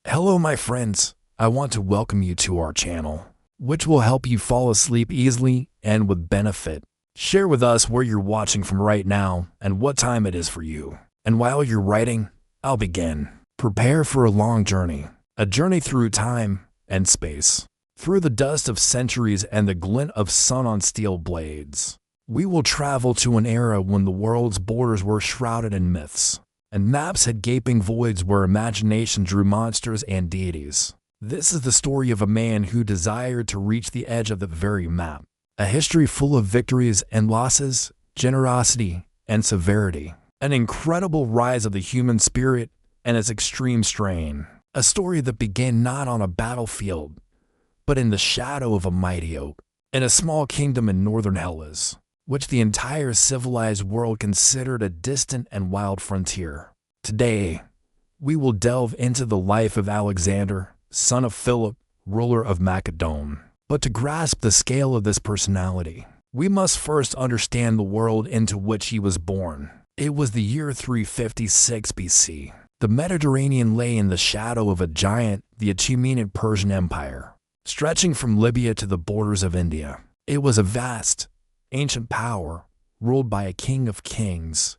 Hello my friends, I want to welcome you to our channel, which will help you fall asleep easily and with benefit. Share with us where you're watching from right now and what time it is for you. And while you're writing, I'll begin. Prepare for a long journey, a journey through time and space, through the dust of centuries and the glint of sun on steel blades. We will travel to an era when the world's borders were shrouded in myths, and maps had gaping voids where imagination drew monsters and deities. This is the story of a man who desired to reach the edge of the very map. A history full of victories and losses, generosity and severity. An incredible rise of the human spirit and its extreme strain. A story that began not on a battlefield, but in the shadow of a mighty oak, in a small kingdom in northern Hellas, which the entire civilized world considered a distant and wild frontier. Today, we will delve into the life of Alexander, son of Philip, ruler of Macedon. But to grasp the scale of this personality, we must first understand the world into which he was born. It was the year 356 BC. The Mediterranean lay in the shadow of a giant, the Achaemenid Persian Empire, stretching from Libya to the borders of India. It was a vast, ancient power ruled by a king of kings,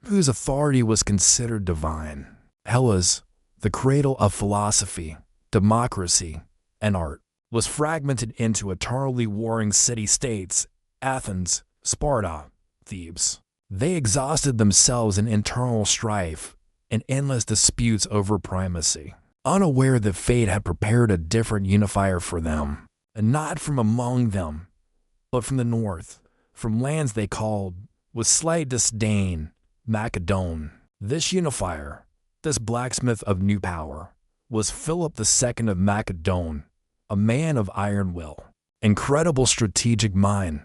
whose authority was considered divine. Hellas, the cradle of philosophy, democracy, and art, was fragmented into eternally warring city-states: Athens, Sparta, Thebes. They exhausted themselves in internal strife and endless disputes over primacy, unaware that fate had prepared a different unifier for them, and not from among them, but from the north, from lands they called, with slight disdain, Macedon. This unifier, this blacksmith of new power, was Philip II of Macedon, a man of iron will, incredible strategic mind,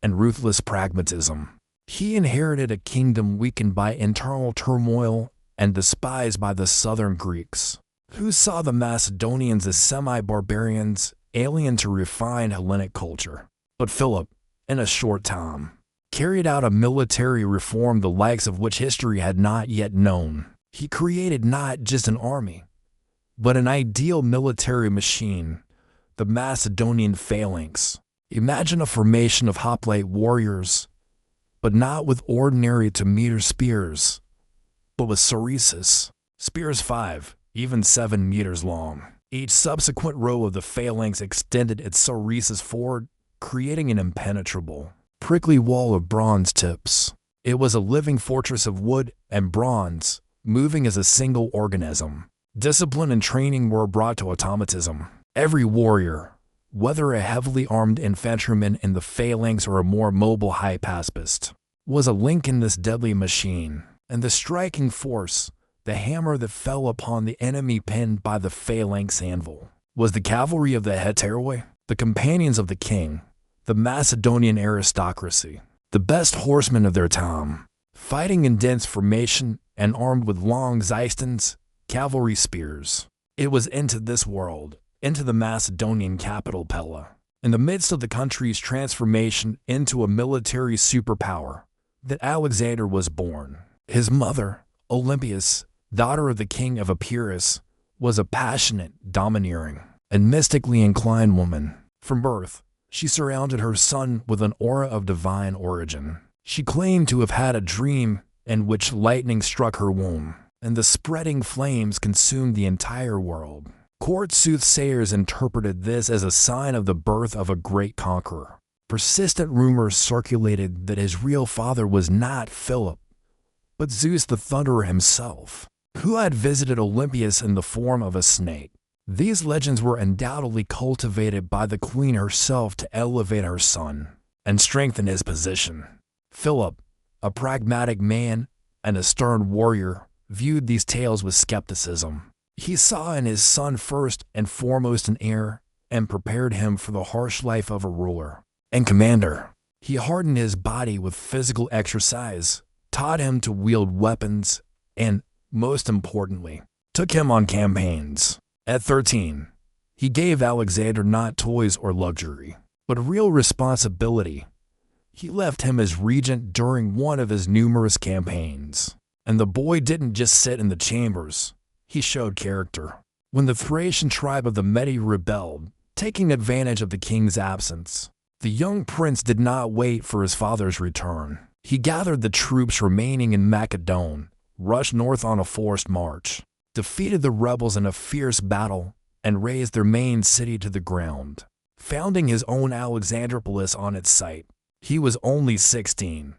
and ruthless pragmatism. He inherited a kingdom weakened by internal turmoil and despised by the southern Greeks, who saw the Macedonians as semi-barbarians, alien to refined Hellenic culture. But Philip, in a short time, carried out a military reform the likes of which history had not yet known. He created not just an army, but an ideal military machine, the Macedonian phalanx. Imagine a formation of hoplite warriors, but not with ordinary to-meter spears, but with sarissas, spears 5, even 7 meters long. Each subsequent row of the phalanx extended its sarissas forward, creating an impenetrable, prickly wall of bronze tips. It was a living fortress of wood and bronze, moving as a single organism. Discipline and training were brought to automatism. Every warrior, whether a heavily armed infantryman in the phalanx or a more mobile hypaspist, was a link in this deadly machine, and the striking force, the hammer that fell upon the enemy pinned by the phalanx anvil, was the cavalry of the heteroi, the companions of the king, the Macedonian aristocracy, the best horsemen of their time, fighting in dense formation and armed with long zystons, cavalry spears. It was into this world, into the Macedonian capital Pella, in the midst of the country's transformation into a military superpower, that Alexander was born. His mother, Olympias, daughter of the king of Epirus, was a passionate, domineering, and mystically inclined woman. From birth, she surrounded her son with an aura of divine origin. She claimed to have had a dream in which lightning struck her womb, and the spreading flames consumed the entire world. Court soothsayers interpreted this as a sign of the birth of a great conqueror. Persistent rumors circulated that his real father was not Philip, but Zeus the Thunderer himself, who had visited Olympias in the form of a snake. These legends were undoubtedly cultivated by the queen herself to elevate her son and strengthen his position. Philip, a pragmatic man and a stern warrior, viewed these tales with skepticism. He saw in his son first and foremost an heir, and prepared him for the harsh life of a ruler and commander. He hardened his body with physical exercise, taught him to wield weapons, and, most importantly, took him on campaigns. At 13, he gave Alexander not toys or luxury, but real responsibility. He left him as regent during one of his numerous campaigns. And the boy didn't just sit in the chambers, he showed character. when the Thracian tribe of the Medi rebelled, taking advantage of the king's absence. The young prince did not wait for his father's return. He gathered the troops remaining in Macedon, rushed north on a forced march, defeated the rebels in a fierce battle, and razed their main city to the ground, founding his own Alexandropolis on its site. He was only 16.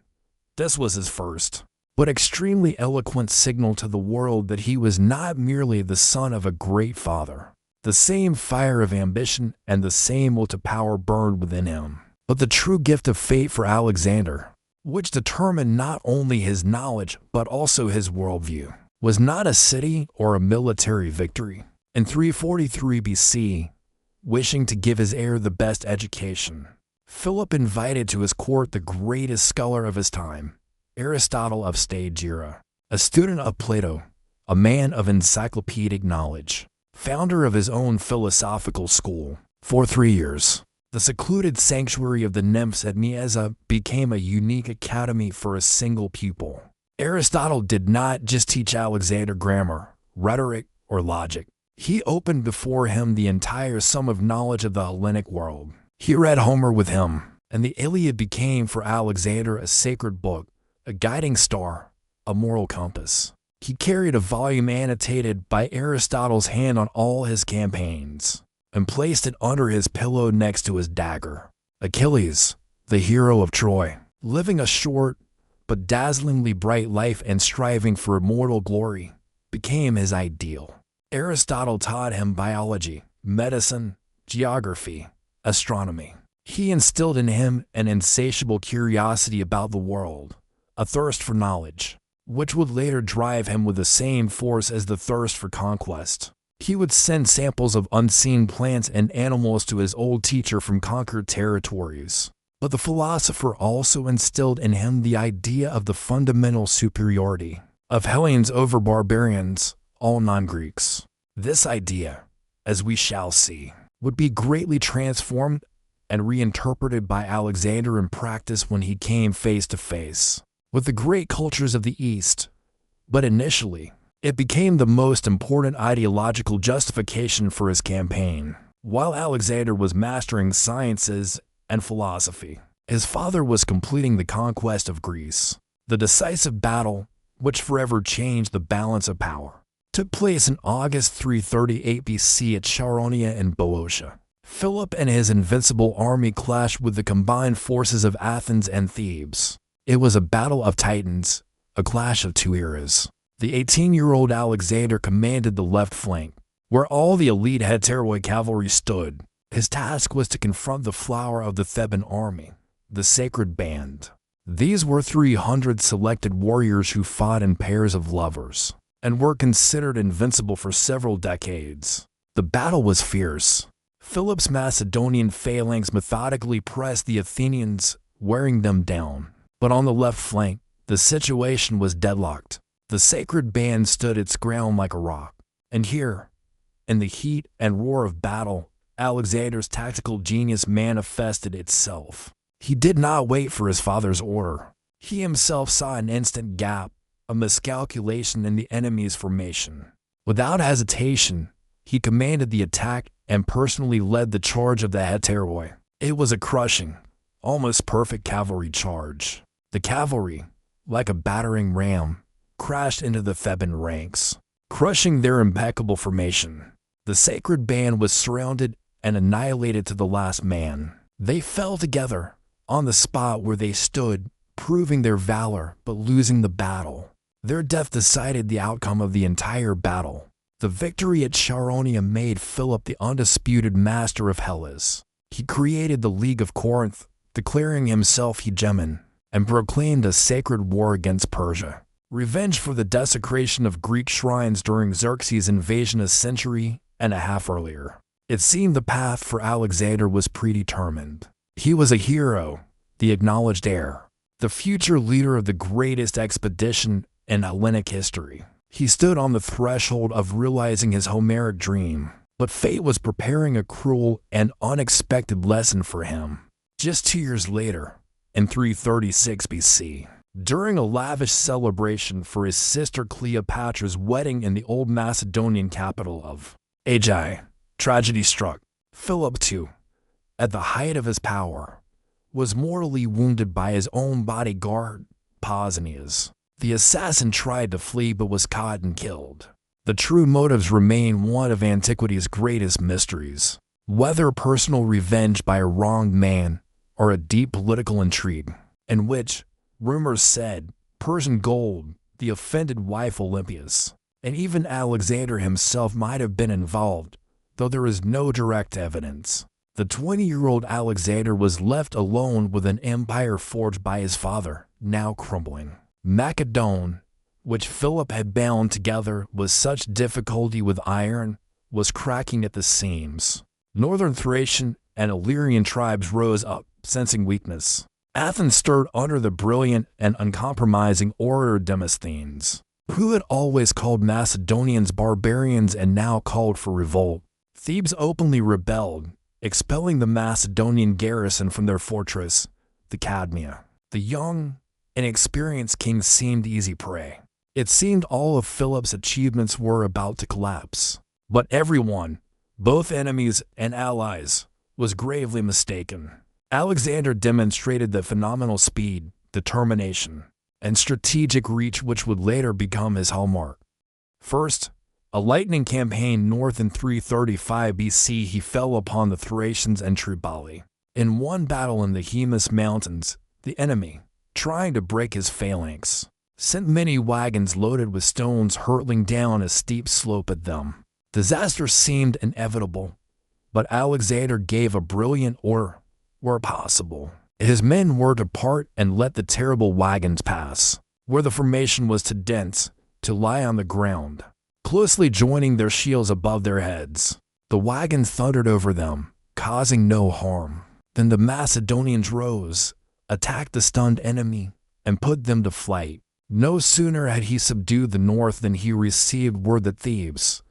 This was his first, but extremely eloquent signal to the world that he was not merely the son of a great father. The same fire of ambition and the same will to power burned within him. But the true gift of fate for Alexander, which determined not only his knowledge but also his worldview, was not a city or a military victory. In 343 BC, wishing to give his heir the best education, Philip invited to his court the greatest scholar of his time, Aristotle of Stagira, a student of Plato, a man of encyclopedic knowledge, founder of his own philosophical school. For 3 years, the secluded sanctuary of the nymphs at Mieza became a unique academy for a single pupil. Aristotle did not just teach Alexander grammar, rhetoric, or logic. He opened before him the entire sum of knowledge of the Hellenic world. He read Homer with him, and the Iliad became for Alexander a sacred book, a guiding star, a moral compass. He carried a volume annotated by Aristotle's hand on all his campaigns, and placed it under his pillow next to his dagger. Achilles, the hero of Troy, living a short but dazzlingly bright life and striving for immortal glory, became his ideal. Aristotle taught him biology, medicine, geography, astronomy. He instilled in him an insatiable curiosity about the world, a thirst for knowledge, which would later drive him with the same force as the thirst for conquest. He would send samples of unseen plants and animals to his old teacher from conquered territories. But the philosopher also instilled in him the idea of the fundamental superiority of Hellenes over barbarians, all non-Greeks. This idea, as we shall see, would be greatly transformed and reinterpreted by Alexander in practice when he came face to face with the great cultures of the East. But initially, it became the most important ideological justification for his campaign. While Alexander was mastering sciences and philosophy, his father was completing the conquest of Greece. The decisive battle, which forever changed the balance of power, took place in August 338 BC at Charonia in Boeotia. Philip and his invincible army clashed with the combined forces of Athens and Thebes. It was a battle of titans, a clash of two eras. The 18-year-old Alexander commanded the left flank, where all the elite Heteroi cavalry stood. His task was to confront the flower of the Theban army, the Sacred Band. These were 300 selected warriors who fought in pairs of lovers, and were considered invincible for several decades. The battle was fierce. Philip's Macedonian phalanx methodically pressed the Athenians, wearing them down. But on the left flank, the situation was deadlocked. The Sacred Band stood its ground like a rock. And here, in the heat and roar of battle, Alexander's tactical genius manifested itself. He did not wait for his father's order. He himself saw an instant gap, a miscalculation in the enemy's formation. Without hesitation, he commanded the attack and personally led the charge of the Heteroi. It was a crushing, almost perfect cavalry charge. The cavalry, like a battering ram, crashed into the Theban ranks, crushing their impeccable formation. The Sacred Band was surrounded and annihilated to the last man. They fell together on the spot where they stood, proving their valor but losing the battle. Their death decided the outcome of the entire battle. The victory at Charonia made Philip the undisputed master of Hellas. He created the League of Corinth, declaring himself hegemon, and proclaimed a sacred war against Persia. Revenge for the desecration of Greek shrines during Xerxes' invasion a century and a half earlier. It seemed the path for Alexander was predetermined. He was a hero, the acknowledged heir, the future leader of the greatest expedition in Hellenic history. He stood on the threshold of realizing his Homeric dream, but fate was preparing a cruel and unexpected lesson for him. Just 2 years later, in 336 BC, during a lavish celebration for his sister Cleopatra's wedding in the old Macedonian capital of Agi, tragedy struck. Philip too, at the height of his power, was mortally wounded by his own bodyguard, Pausanias. The assassin tried to flee but was caught and killed. The true motives remain one of antiquity's greatest mysteries. Whether personal revenge by a wronged man or a deep political intrigue, in which, rumors said, Persian gold, the offended wife Olympias, and even Alexander himself might have been involved, though there is no direct evidence. The 20-year-old Alexander was left alone with an empire forged by his father, now crumbling. Macedon, which Philip had bound together with such difficulty with iron, was cracking at the seams. Northern Thracian and Illyrian tribes rose up, sensing weakness. Athens stirred under the brilliant and uncompromising orator Demosthenes, who had always called Macedonians barbarians and now called for revolt. Thebes openly rebelled, expelling the Macedonian garrison from their fortress, the Cadmea. The young, inexperienced king seemed easy prey. It seemed all of Philip's achievements were about to collapse. But everyone, both enemies and allies, was gravely mistaken. Alexander demonstrated the phenomenal speed, determination, and strategic reach which would later become his hallmark. First, a lightning campaign north in 335 BC, he fell upon the Thracians and Triballi. In one battle in the Haemus Mountains, the enemy, trying to break his phalanx, sent many wagons loaded with stones hurtling down a steep slope at them. Disaster seemed inevitable, but Alexander gave a brilliant order, where possible. His men were to part and let the terrible wagons pass. Where the formation was too dense, to lie on the ground, closely joining their shields above their heads. The wagons thundered over them, causing no harm. Then the Macedonians rose, attacked the stunned enemy, and put them to flight. No sooner had he subdued the north than he received word that Thebes,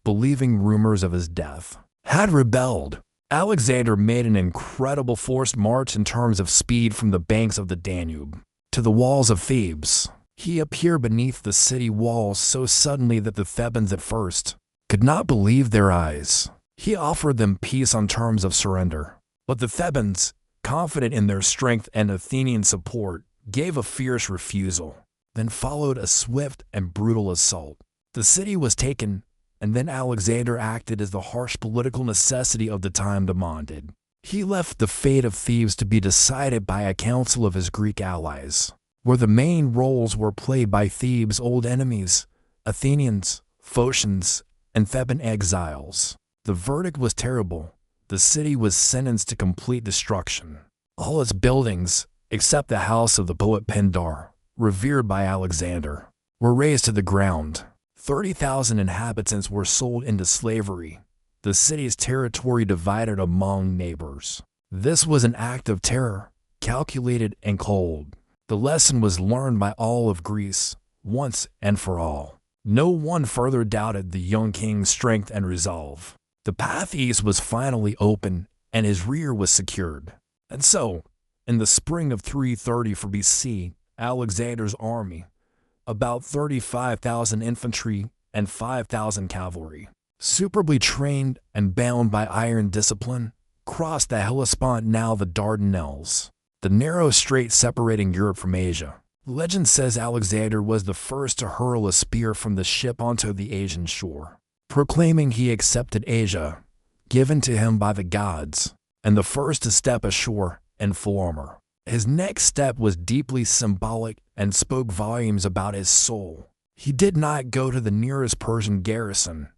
believing rumors of his death, had rebelled. Alexander made an incredible forced march in terms of speed from the banks of the Danube to the walls of Thebes. He appeared beneath the city walls so suddenly that the Thebans at first could not believe their eyes. He offered them peace on terms of surrender, but the Thebans, confident in their strength and Athenian support, gave a fierce refusal. Then followed a swift and brutal assault. The city was taken, and then Alexander acted as the harsh political necessity of the time demanded. He left the fate of Thebes to be decided by a council of his Greek allies, where the main roles were played by Thebes' old enemies, Athenians, Phocians, and Theban exiles. The verdict was terrible. The city was sentenced to complete destruction. All its buildings, except the house of the poet Pindar, revered by Alexander, were razed to the ground. 30,000 inhabitants were sold into slavery. The city's territory divided among neighbors. This was an act of terror, calculated and cold. The lesson was learned by all of Greece, once and for all. No one further doubted the young king's strength and resolve. The path east was finally open, and his rear was secured. And so, in the spring of 334 BC, Alexander's army, about 35,000 infantry and 5,000 cavalry, superbly trained and bound by iron discipline, crossed the Hellespont, now the Dardanelles, the narrow strait separating Europe from Asia. Legend says Alexander was the first to hurl a spear from the ship onto the Asian shore, proclaiming he accepted Asia, given to him by the gods, and the first to step ashore in full armor. His next step was deeply symbolic and spoke volumes about his soul. He did not go to the nearest Persian garrison,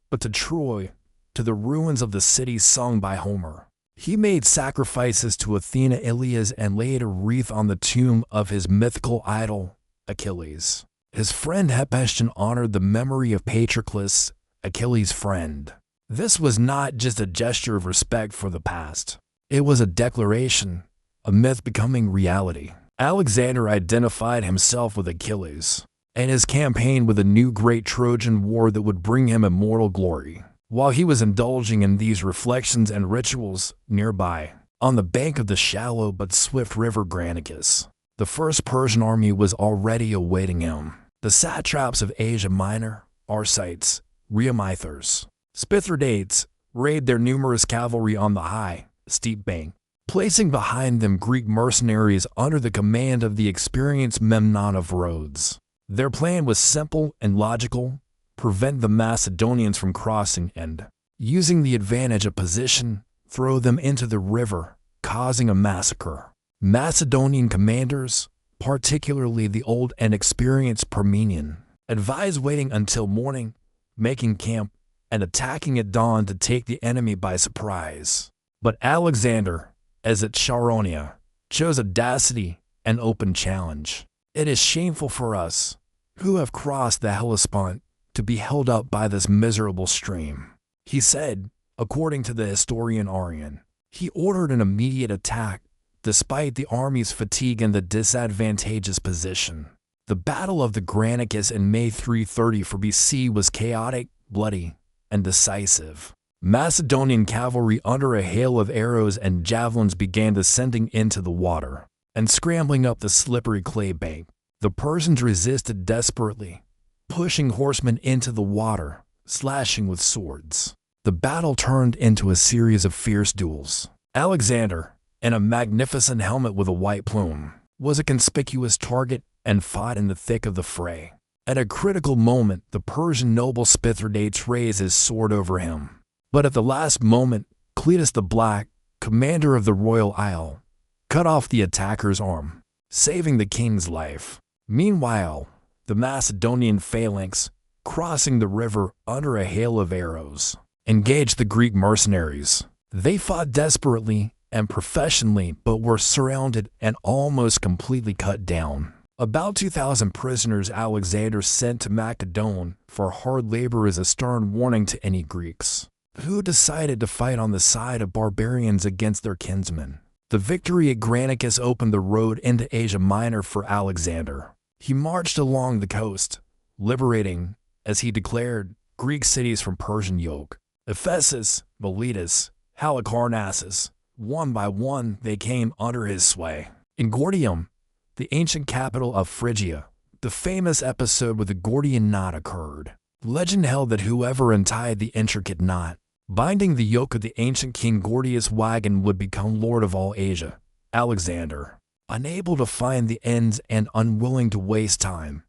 but to Troy, to the ruins of the city sung by Homer. He made sacrifices to Athena Ilias and laid a wreath on the tomb of his mythical idol, Achilles. His friend Hephaestion honored the memory of Patroclus, Achilles' friend. This was not just a gesture of respect for the past. It was a declaration, a myth becoming reality. Alexander identified himself with Achilles, and his campaign with a new great Trojan war that would bring him immortal glory. While he was indulging in these reflections and rituals, nearby, on the bank of the shallow but swift river Granicus, the first Persian army was already awaiting him. The satraps of Asia Minor, Arsites, Reamithers, Spithridates raid their numerous cavalry on the high, steep bank, placing behind them Greek mercenaries under the command of the experienced Memnon of Rhodes. Their plan was simple and logical: prevent the Macedonians from crossing and, using the advantage of position, throw them into the river, causing a massacre. Macedonian commanders, particularly the old and experienced Parmenion, advised waiting until morning, making camp, and attacking at dawn to take the enemy by surprise. But Alexander, as at Charonia, chose audacity and open challenge. It is shameful for us, who have crossed the Hellespont, to be held up by this miserable stream, he said, according to the historian Arrian. He ordered an immediate attack, despite the army's fatigue and the disadvantageous position. The Battle of the Granicus in May 330 for BC was chaotic, bloody, and decisive. Macedonian cavalry under a hail of arrows and javelins began descending into the water and scrambling up the slippery clay bank. The Persians resisted desperately, pushing horsemen into the water, slashing with swords. The battle turned into a series of fierce duels. Alexander, in a magnificent helmet with a white plume, was a conspicuous target and fought in the thick of the fray. At a critical moment, the Persian noble Spithridates raised his sword over him. But at the last moment, Cletus the Black, commander of the Royal Isle, cut off the attacker's arm, saving the king's life. Meanwhile, the Macedonian phalanx, crossing the river under a hail of arrows, engaged the Greek mercenaries. They fought desperately and professionally, but were surrounded and almost completely cut down. About 2,000 prisoners Alexander sent to Macedon for hard labor as a stern warning to any Greeks who decided to fight on the side of barbarians against their kinsmen. The victory at Granicus opened the road into Asia Minor for Alexander. He marched along the coast, liberating, as he declared, Greek cities from Persian yoke. Ephesus, Miletus, Halicarnassus, one by one they came under his sway. In Gordium, the ancient capital of Phrygia, the famous episode with the Gordian knot occurred. Legend held that whoever untied the intricate knot, binding the yoke of the ancient king Gordius' wagon, would become lord of all Asia. Alexander, unable to find the ends and unwilling to waste time,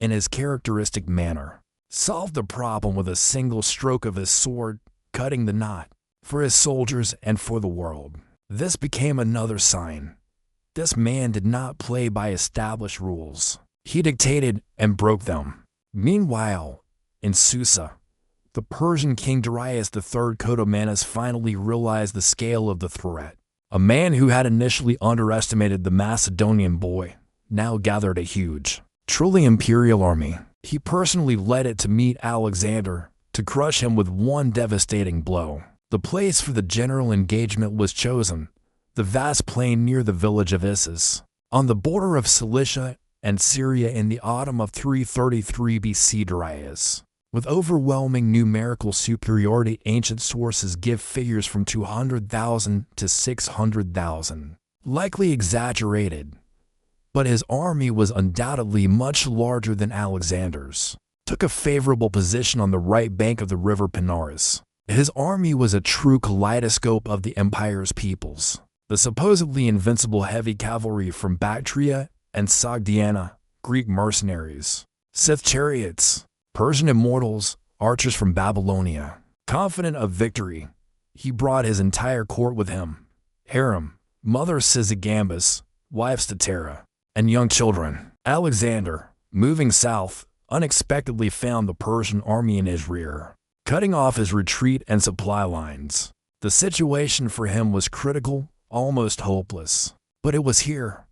in his characteristic manner, solved the problem with a single stroke of his sword, cutting the knot, for his soldiers and for the world. This became another sign. This man did not play by established rules. He dictated and broke them. Meanwhile, in Susa, the Persian king Darius III Codomanus finally realized the scale of the threat. A man who had initially underestimated the Macedonian boy now gathered a huge, truly imperial army. He personally led it to meet Alexander, to crush him with one devastating blow. The place for the general engagement was chosen, the vast plain near the village of Issus, on the border of Cilicia and Syria in the autumn of 333 BC. Darius, with overwhelming numerical superiority, ancient sources give figures from 200,000 to 600,000, likely exaggerated, but his army was undoubtedly much larger than Alexander's. Took a favorable position on the right bank of the river Panaris. His army was a true kaleidoscope of the empire's peoples. The supposedly invincible heavy cavalry from Bactria and Sogdiana, Greek mercenaries, Scyth chariots, Persian immortals, archers from Babylonia. Confident of victory, he brought his entire court with him: Hiram, mother Sysigambis, wife Statera, and young children. Alexander, moving south, unexpectedly found the Persian army in his rear, cutting off his retreat and supply lines. The situation for him was critical, almost hopeless. But it was here,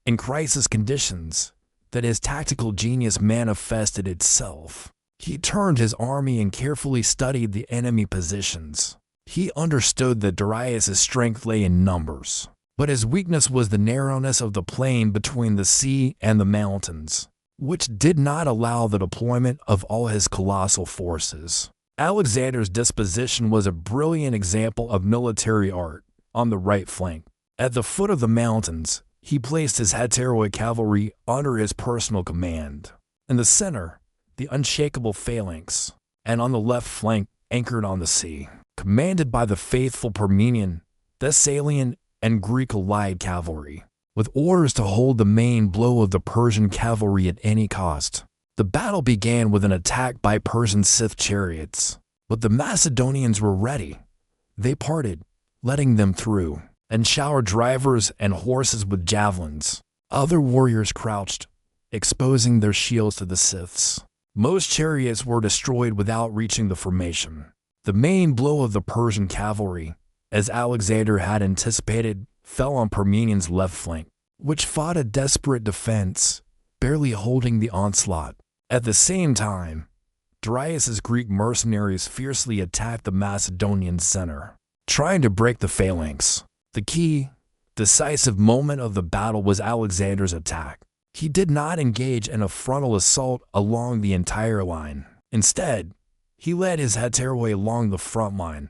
in crisis conditions, that his tactical genius manifested itself. He turned his army and carefully studied the enemy positions. He understood that Darius' strength lay in numbers, but his weakness was the narrowness of the plain between the sea and the mountains, which did not allow the deployment of all his colossal forces. Alexander's disposition was a brilliant example of military art. On the right flank, at the foot of the mountains, he placed his heteroid cavalry under his personal command. In the center, the unshakable phalanx, and on the left flank, anchored on the sea, commanded by the faithful Permian, Thessalian, and Greek allied cavalry, with orders to hold the main blow of the Persian cavalry at any cost. The battle began with an attack by Persian Scyth chariots, but the Macedonians were ready. They parted, letting them through, and showered drivers and horses with javelins. Other warriors crouched, exposing their shields to the Scyths. Most chariots were destroyed without reaching the formation. The main blow of the Persian cavalry, as Alexander had anticipated, fell on Parmenian's left flank, which fought a desperate defense, barely holding the onslaught. At the same time, Darius's Greek mercenaries fiercely attacked the Macedonian center, trying to break the phalanx. The key, decisive moment of the battle was Alexander's attack. He did not engage in a frontal assault along the entire line. Instead, he led his hetairai along the front line,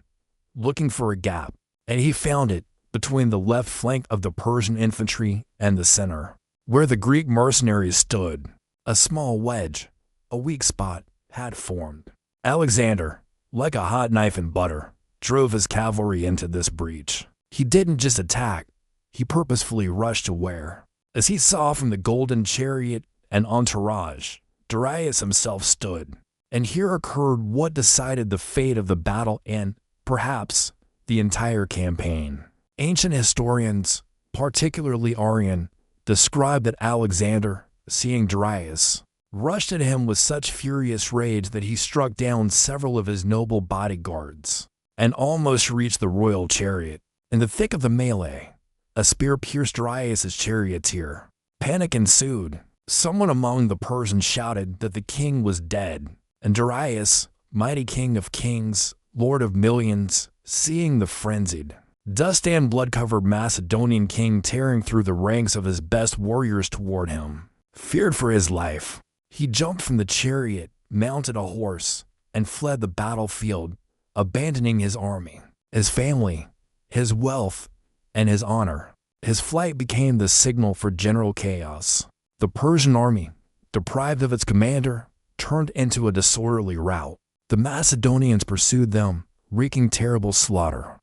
looking for a gap, and he found it between the left flank of the Persian infantry and the center, where the Greek mercenaries stood. A small wedge, a weak spot, had formed. Alexander, like a hot knife in butter, drove his cavalry into this breach. He didn't just attack, he purposefully rushed to where, as he saw from the golden chariot and entourage, Darius himself stood. And here occurred what decided the fate of the battle and, perhaps, the entire campaign. Ancient historians, particularly Arrian, describe that Alexander, seeing Darius, rushed at him with such furious rage that he struck down several of his noble bodyguards and almost reached the royal chariot. In the thick of the melee, a spear pierced Darius's charioteer. Panic ensued. Someone among the Persians shouted that the king was dead, and Darius, mighty king of kings, lord of millions, seeing the frenzied, dust and blood-covered Macedonian king tearing through the ranks of his best warriors toward him, feared for his life. He jumped from the chariot, mounted a horse, and fled the battlefield, abandoning his army, his family, his wealth, and his honor. His flight became the signal for general chaos. The Persian army, deprived of its commander, turned into a disorderly rout. The Macedonians pursued them, wreaking terrible slaughter.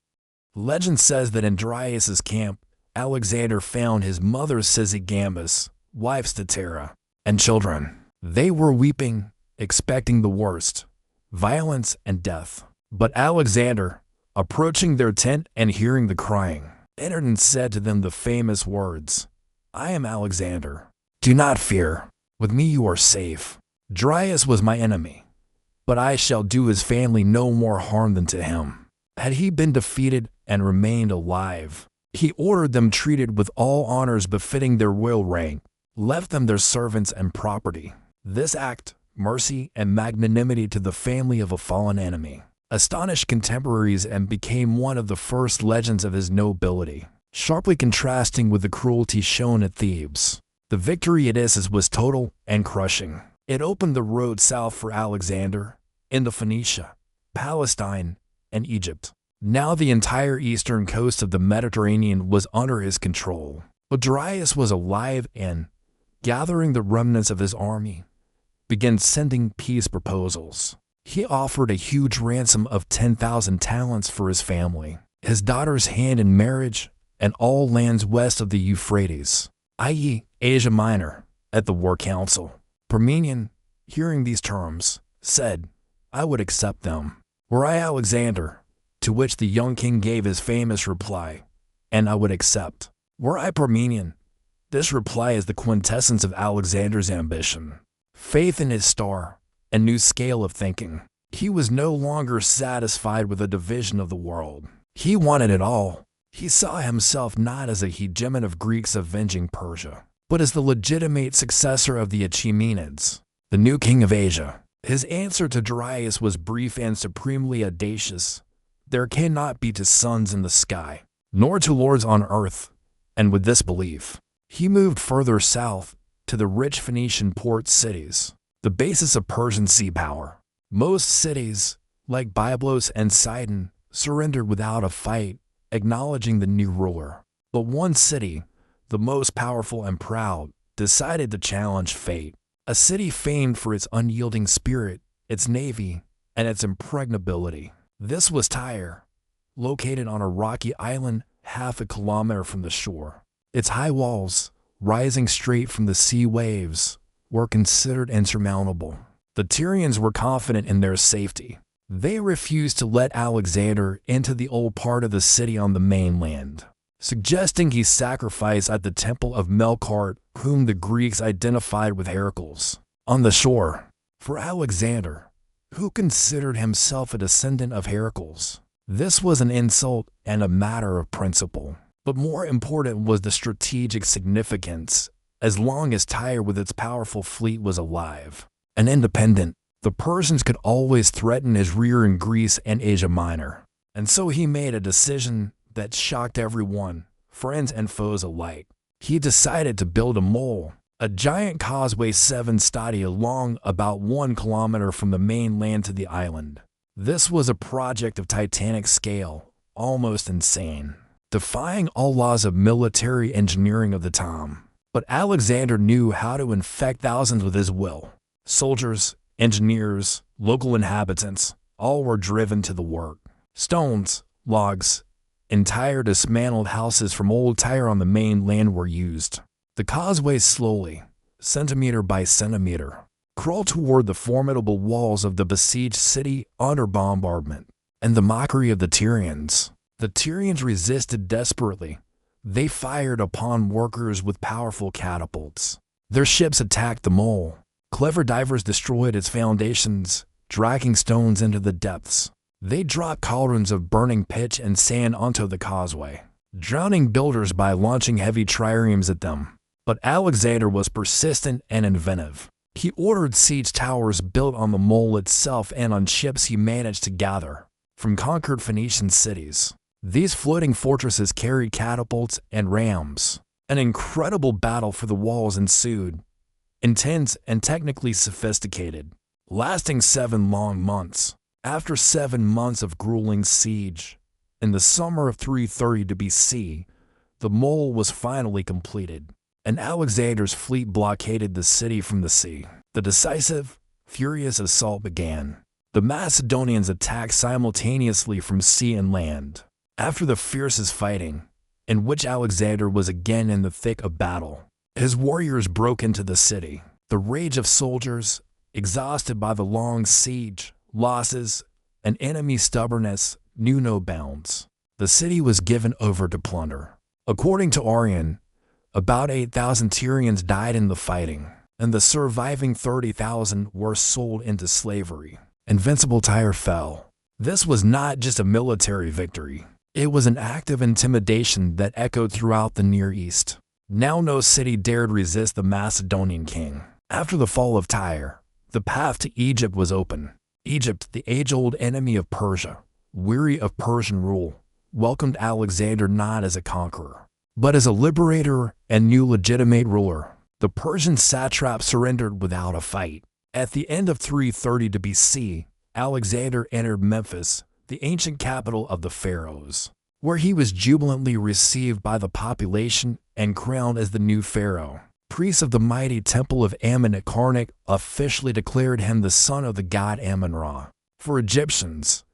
Legend says that in Darius's camp, Alexander found his mother Sysigambis, wife Statera, and children. They were weeping, expecting the worst, violence and death. But Alexander, approaching their tent and hearing the crying, entered and said to them the famous words, "I am Alexander. Do not fear. With me you are safe. Darius was my enemy, but I shall do his family no more harm than to him." Had he been defeated and remained alive, he ordered them treated with all honors befitting their royal rank, left them their servants and property. This act, mercy and magnanimity to the family of a fallen enemy, astonished contemporaries and became one of the first legends of his nobility, sharply contrasting with the cruelty shown at Thebes. The victory at Issus was total and crushing. It opened the road south for Alexander, into Phoenicia, Palestine, and Egypt. Now the entire eastern coast of the Mediterranean was under his control. But Darius was alive and, gathering the remnants of his army, began sending peace proposals. He offered a huge ransom of 10,000 talents for his family, his daughter's hand in marriage, and all lands west of the Euphrates, i.e., Asia Minor, at the war council. Parmenion, hearing these terms, said, "I would accept them, were I Alexander," to which the young king gave his famous reply, "And I would accept, were I Parmenion." This reply is the quintessence of Alexander's ambition, faith in his star, and new scale of thinking. He was no longer satisfied with a division of the world. He wanted it all. He saw himself not as a hegemon of Greeks avenging Persia, but as the legitimate successor of the Achaemenids, the new king of Asia. His answer to Darius was brief and supremely audacious. "There cannot be two suns in the sky, nor two lords on earth." And with this belief, he moved further south to the rich Phoenician port cities, the basis of Persian sea power. Most cities, like Byblos and Sidon, surrendered without a fight, acknowledging the new ruler. But one city, the most powerful and proud, decided to challenge fate. A city famed for its unyielding spirit, its navy, and its impregnability. This was Tyre, located on a rocky island half a kilometer from the shore. Its high walls, rising straight from the sea waves, were considered insurmountable. The Tyrians were confident in their safety. They refused to let Alexander into the old part of the city on the mainland, suggesting he sacrifice at the temple of Melkart, whom the Greeks identified with Heracles, on the shore. For Alexander, who considered himself a descendant of Heracles, this was an insult and a matter of principle. But more important was the strategic significance. As long as Tyre with its powerful fleet was alive and independent, the Persians could always threaten his rear in Greece and Asia Minor. And so he made a decision that shocked everyone, friends and foes alike. He decided to build a mole, a giant causeway 7 stadia long, about 1 kilometer from the mainland to the island. This was a project of titanic scale, almost insane, defying all laws of military engineering of the time. But Alexander knew how to infect thousands with his will. Soldiers, engineers, local inhabitants, all were driven to the work. Stones, logs, entire dismantled houses from old Tyre on the mainland were used. The causeway slowly, centimeter by centimeter, crawled toward the formidable walls of the besieged city under bombardment. And the mockery of the Tyrians. The Tyrians resisted desperately. They fired upon workers with powerful catapults. Their ships attacked the mole. Clever divers destroyed its foundations, dragging stones into the depths. They dropped cauldrons of burning pitch and sand onto the causeway, drowning builders by launching heavy triremes at them. But Alexander was persistent and inventive. He ordered siege towers built on the mole itself and on ships he managed to gather from conquered Phoenician cities. These floating fortresses carried catapults and rams. An incredible battle for the walls ensued, intense and technically sophisticated, lasting 7 long months. After 7 months of grueling siege, in the summer of 330 BC, the mole was finally completed, and Alexander's fleet blockaded the city from the sea. The decisive, furious assault began. The Macedonians attacked simultaneously from sea and land. After the fiercest fighting, in which Alexander was again in the thick of battle, his warriors broke into the city. The rage of soldiers, exhausted by the long siege, losses, and enemy stubbornness, knew no bounds. The city was given over to plunder. According to Arian, about 8,000 Tyrians died in the fighting, and the surviving 30,000 were sold into slavery. Invincible Tyre fell. This was not just a military victory. It was an act of intimidation that echoed throughout the Near East. Now no city dared resist the Macedonian king. After the fall of Tyre, the path to Egypt was open. Egypt, the age-old enemy of Persia, weary of Persian rule, welcomed Alexander not as a conqueror, but as a liberator and new legitimate ruler. The Persian satrap surrendered without a fight. At the end of 330 BC, Alexander entered Memphis, the ancient capital of the pharaohs, where he was jubilantly received by the population and crowned as the new pharaoh. Priests of the mighty temple of Ammon at Karnak officially declared him the son of the god Ammon-Ra. For Egyptians,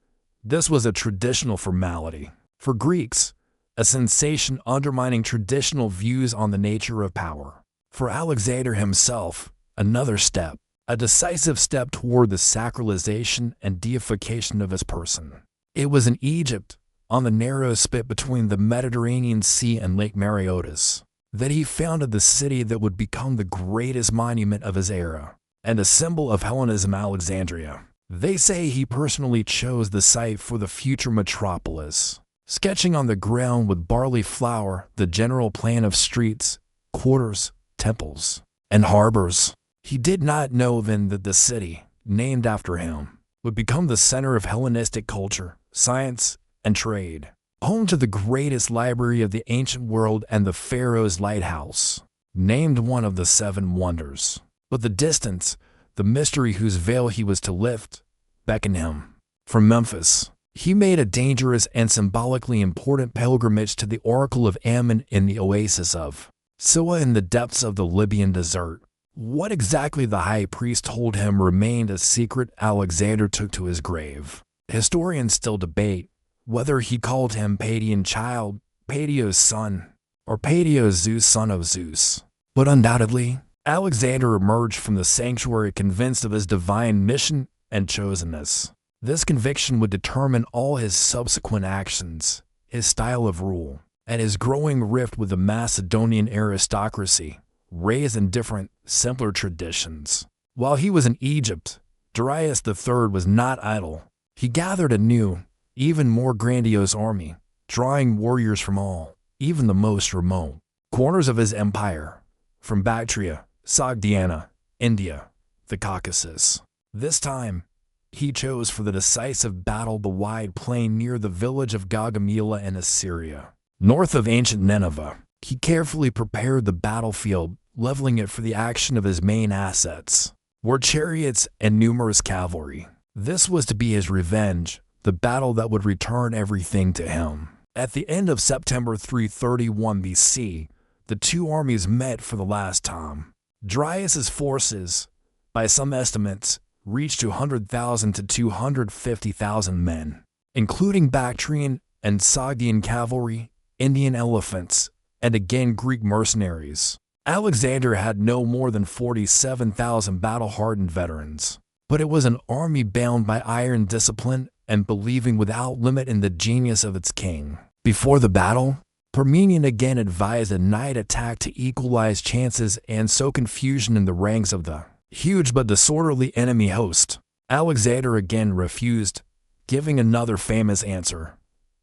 this was a traditional formality. For Greeks, a sensation undermining traditional views on the nature of power. For Alexander himself, another step, a decisive step toward the sacralization and deification of his person. It was in Egypt, on the narrow spit between the Mediterranean Sea and Lake Mareotis, that he founded the city that would become the greatest monument of his era, and a symbol of Hellenism, Alexandria. They say he personally chose the site for the future metropolis, sketching on the ground with barley flour the general plan of streets, quarters, temples, and harbors. He did not know then that the city, named after him, would become the center of Hellenistic culture, science, and trade, home to the greatest library of the ancient world and the pharaoh's lighthouse, named one of the 7 wonders. But the distance, the mystery whose veil he was to lift, beckoned him. From Memphis, he made a dangerous and symbolically important pilgrimage to the oracle of Ammon in the oasis of Siwa in the depths of the Libyan desert. What exactly the high priest told him remained a secret Alexander took to his grave. Historians still debate whether he called him Padian child, Padio's son, or Padio's Zeus son of Zeus. But undoubtedly, Alexander emerged from the sanctuary convinced of his divine mission and chosenness. This conviction would determine all his subsequent actions, his style of rule, and his growing rift with the Macedonian aristocracy, raised in different, simpler traditions. While he was in Egypt, Darius III was not idle. He gathered a new, even more grandiose army, drawing warriors from all, even the most remote, corners of his empire, from Bactria, Sogdiana, India, the Caucasus. This time, he chose for the decisive battle the wide plain near the village of Gaugamela in Assyria, north of ancient Nineveh. He carefully prepared the battlefield, leveling it for the action of his main assets, were chariots and numerous cavalry. This was to be his revenge, the battle that would return everything to him. At the end of September 331 BC, the two armies met for the last time. Darius's forces, by some estimates, reached 200,000 to 250,000 men, including Bactrian and Sogdian cavalry, Indian elephants, and again Greek mercenaries. Alexander had no more than 47,000 battle-hardened veterans, but it was an army bound by iron discipline and believing without limit in the genius of its king. Before the battle, Parmenion again advised a night attack to equalize chances and sow confusion in the ranks of the huge but disorderly enemy host. Alexander again refused, giving another famous answer: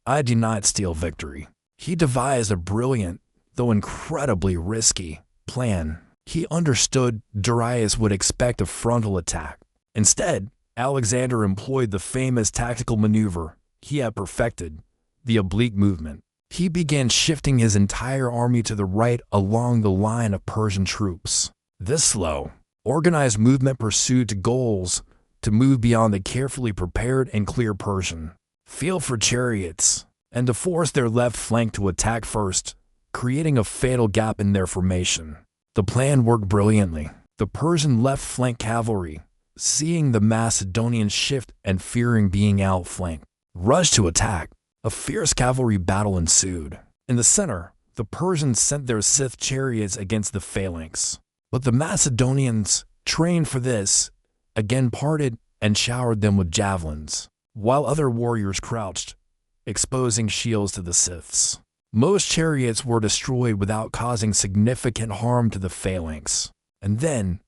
"I do not steal victory." He devised a brilliant, though incredibly risky, plan. He understood Darius would expect a frontal attack. Instead, Alexander employed the famous tactical maneuver he had perfected, the oblique movement. He began shifting his entire army to the right along the line of Persian troops. This slow, organized movement pursued goals to move beyond the carefully prepared and clear Persian field for chariots, and to force their left flank to attack first, creating a fatal gap in their formation. The plan worked brilliantly. The Persian left flank cavalry, seeing the Macedonian shift and fearing being outflanked, rushed to attack. A fierce cavalry battle ensued. In the center, the Persians sent their Scythe chariots against the phalanx, but the Macedonians, trained for this, again parted and showered them with javelins, while other warriors crouched, exposing shields to the Scythes. Most chariots were destroyed without causing significant harm to the phalanx. And then,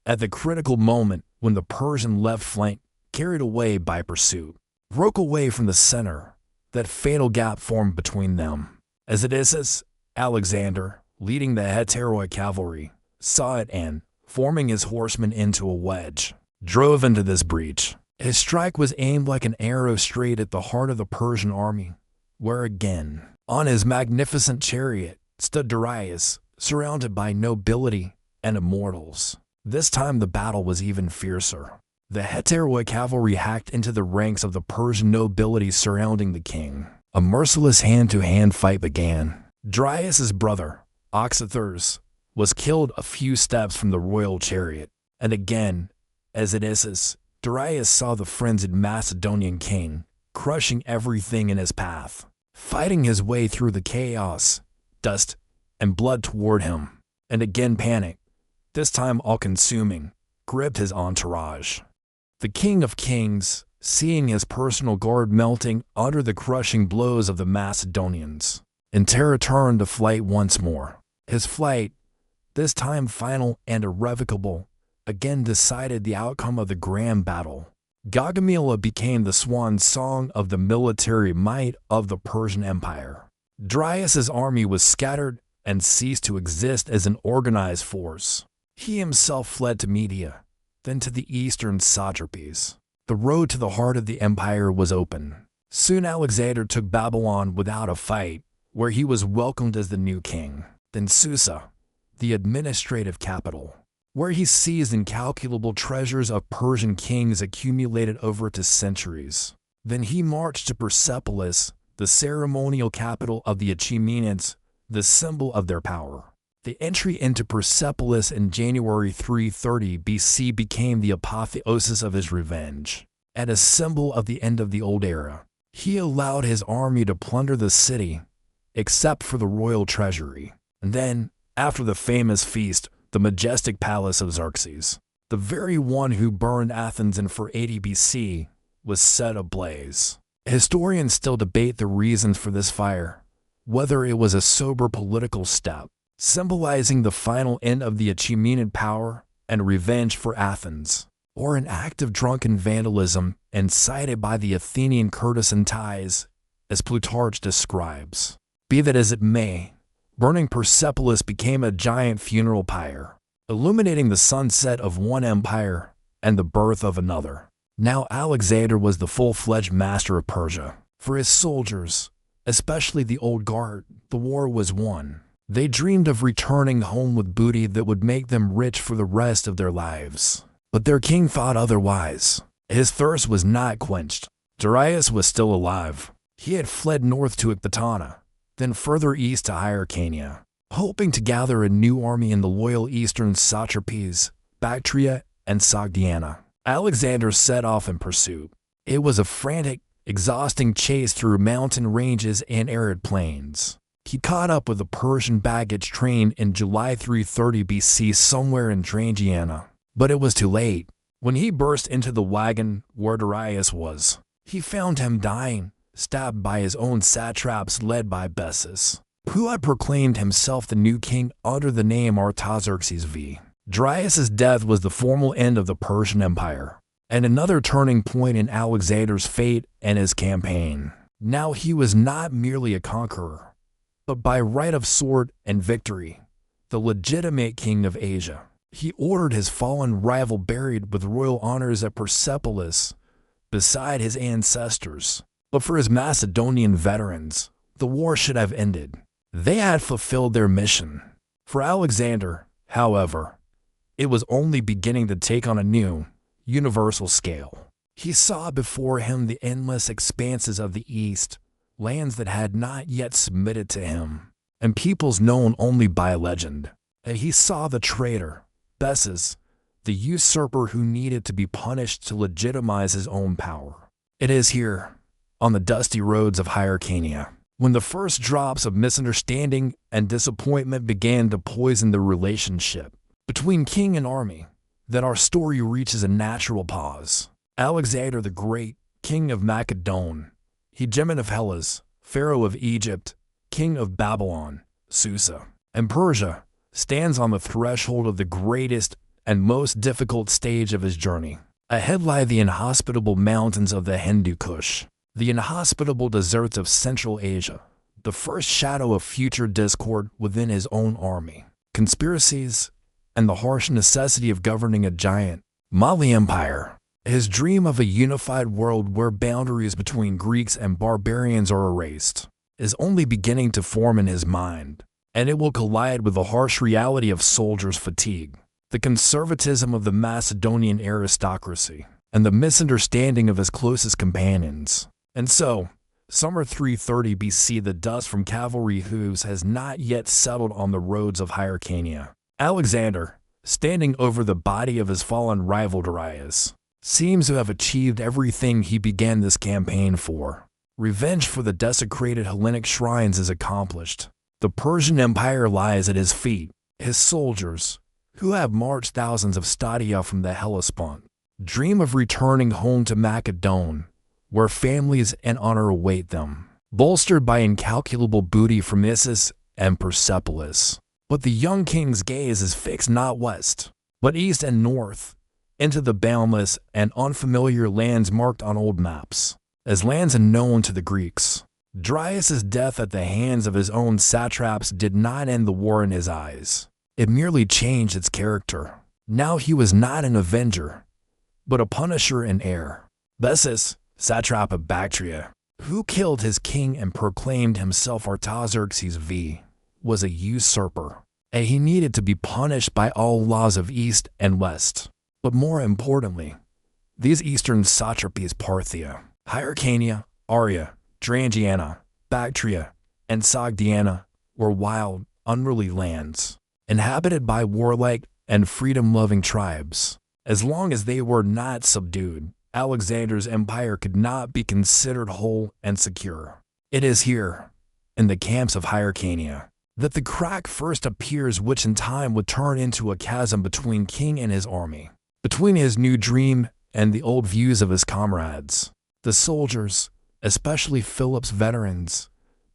at the critical moment when the Persian left flank, carried away by pursuit, broke away from the center, that fatal gap formed between them. As it is, Alexander, leading the Heteroid cavalry, saw it and, forming his horsemen into a wedge, drove into this breach. His strike was aimed like an arrow straight at the heart of the Persian army, where again, on his magnificent chariot, stood Darius, surrounded by nobility and immortals. This time the battle was even fiercer. The Heteroid cavalry hacked into the ranks of the Persian nobility surrounding the king. A merciless hand-to-hand fight began. Darius's brother, Oxythurs, was killed a few steps from the royal chariot. And again, as it is, Darius saw the frenzied Macedonian king, crushing everything in his path, fighting his way through the chaos, dust, and blood toward him. And again panic, this time all-consuming, gripped his entourage. The King of Kings, seeing his personal guard melting under the crushing blows of the Macedonians, in terror turned to flight once more. His flight, this time final and irrevocable, again decided the outcome of the grand battle. Gaugamela became the swan song of the military might of the Persian Empire. Darius's army was scattered and ceased to exist as an organized force. He himself fled to Media, then to the eastern satrapies. The road to the heart of the empire was open. Soon Alexander took Babylon without a fight, where he was welcomed as the new king. Then Susa, the administrative capital, where he seized incalculable treasures of Persian kings accumulated over to centuries. Then he marched to Persepolis, the ceremonial capital of the Achaemenids, the symbol of their power. The entry into Persepolis in January 330 BC became the apotheosis of his revenge. And a symbol of the end of the old era, he allowed his army to plunder the city, except for the royal treasury. And then, after the famous feast, the majestic palace of Xerxes, the very one who burned Athens in 480 BC, was set ablaze. Historians still debate the reasons for this fire, whether it was a sober political step, symbolizing the final end of the Achaemenid power and revenge for Athens, or an act of drunken vandalism incited by the Athenian courtesan ties, as Plutarch describes. Be that as it may, burning Persepolis became a giant funeral pyre, illuminating the sunset of one empire and the birth of another. Now Alexander was the full-fledged master of Persia. For his soldiers, especially the old guard, the war was won. They dreamed of returning home with booty that would make them rich for the rest of their lives. But their king thought otherwise. His thirst was not quenched. Darius was still alive. He had fled north to Ecbatana, then further east to Hyrcania, hoping to gather a new army in the loyal eastern satrapies, Bactria and Sogdiana. Alexander set off in pursuit. It was a frantic, exhausting chase through mountain ranges and arid plains. He caught up with the Persian baggage train in July 330 BC somewhere in Trangiana. But it was too late. When he burst into the wagon where Darius was, he found him dying, stabbed by his own satraps led by Bessus, who had proclaimed himself the new king under the name Artaxerxes V. Darius's death was the formal end of the Persian Empire, and another turning point in Alexander's fate and his campaign. Now he was not merely a conqueror, but by right of sword and victory, the legitimate king of Asia. He ordered his fallen rival buried with royal honors at Persepolis, beside his ancestors. But for his Macedonian veterans, the war should have ended. They had fulfilled their mission. For Alexander, however, it was only beginning to take on a new, universal scale. He saw before him the endless expanses of the East, lands that had not yet submitted to him, and peoples known only by legend. And he saw the traitor, Bessus, the usurper who needed to be punished to legitimize his own power. It is here, on the dusty roads of Hyrcania, when the first drops of misunderstanding and disappointment began to poison the relationship between king and army, that our story reaches a natural pause. Alexander the Great, king of Macedon, hegemon of Hellas, pharaoh of Egypt, king of Babylon, Susa, and Persia, stands on the threshold of the greatest and most difficult stage of his journey. Ahead lie the inhospitable mountains of the Hindu Kush, the inhospitable deserts of Central Asia, the first shadow of future discord within his own army, conspiracies, and the harsh necessity of governing a giant, Mali Empire. His dream of a unified world where boundaries between Greeks and barbarians are erased is only beginning to form in his mind, and it will collide with the harsh reality of soldiers' fatigue, the conservatism of the Macedonian aristocracy, and the misunderstanding of his closest companions. And so, summer 330 BC, the dust from cavalry hooves has not yet settled on the roads of Hyrcania. Alexander, standing over the body of his fallen rival Darius, seems to have achieved everything he began this campaign for. Revenge for the desecrated Hellenic shrines is accomplished. The Persian Empire lies at his feet. His soldiers, who have marched thousands of stadia from the Hellespont, dream of returning home to Macedon, where families and honor await them, bolstered by incalculable booty from Issus and Persepolis. But the young king's gaze is fixed not west, but east and north, into the boundless and unfamiliar lands marked on old maps as lands unknown to the Greeks. Darius's death at the hands of his own satraps did not end the war in his eyes. It merely changed its character. Now he was not an avenger, but a punisher and heir. Bessus, satrap of Bactria, who killed his king and proclaimed himself Artaxerxes V, was a usurper, and he needed to be punished by all laws of East and West. But more importantly, these eastern satrapies, Parthia, Hyrcania, Arya, Trangiana, Bactria, and Sogdiana, were wild, unruly lands. inhabited by warlike and freedom-loving tribes. As long as they were not subdued, Alexander's empire could not be considered whole and secure. It is here, in the camps of Hyrcania, that the crack first appears, which in time would turn into a chasm between king and his army, between his new dream and the old views of his comrades. The soldiers, especially Philip's veterans,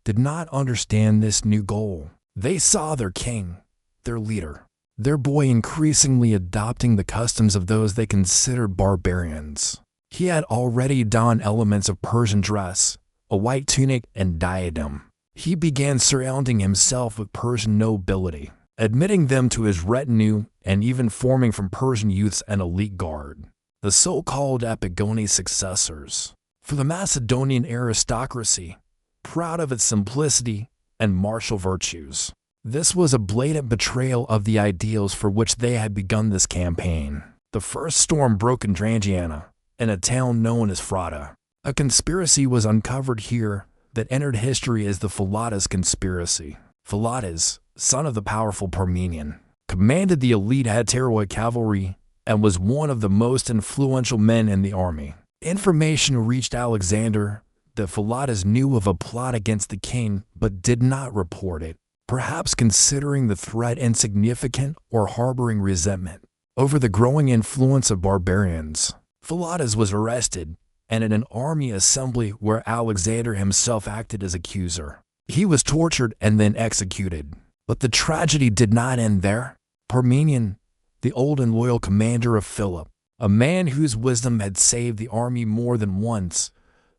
did not understand this new goal. They saw their king, their leader, their boy increasingly adopting the customs of those they considered barbarians. He had already donned elements of Persian dress, a white tunic and diadem. He began surrounding himself with Persian nobility, admitting them to his retinue and even forming from Persian youths an elite guard, the so-called Epigone successors. For the Macedonian aristocracy, proud of its simplicity and martial virtues, this was a blatant betrayal of the ideals for which they had begun this campaign. The first storm broke in Drangiana, in a town known as Frata. A conspiracy was uncovered here that entered history as the Philotas conspiracy. Philotas, son of the powerful Parmenion, commanded the elite Hetaeroi cavalry and was one of the most influential men in the army. Information reached Alexander that Philotas knew of a plot against the king but did not report it, perhaps considering the threat insignificant or harboring resentment over the growing influence of barbarians. Philotas was arrested, and in an army assembly where Alexander himself acted as accuser, he was tortured and then executed. But the tragedy did not end there. Parmenion, the old and loyal commander of Philip, a man whose wisdom had saved the army more than once,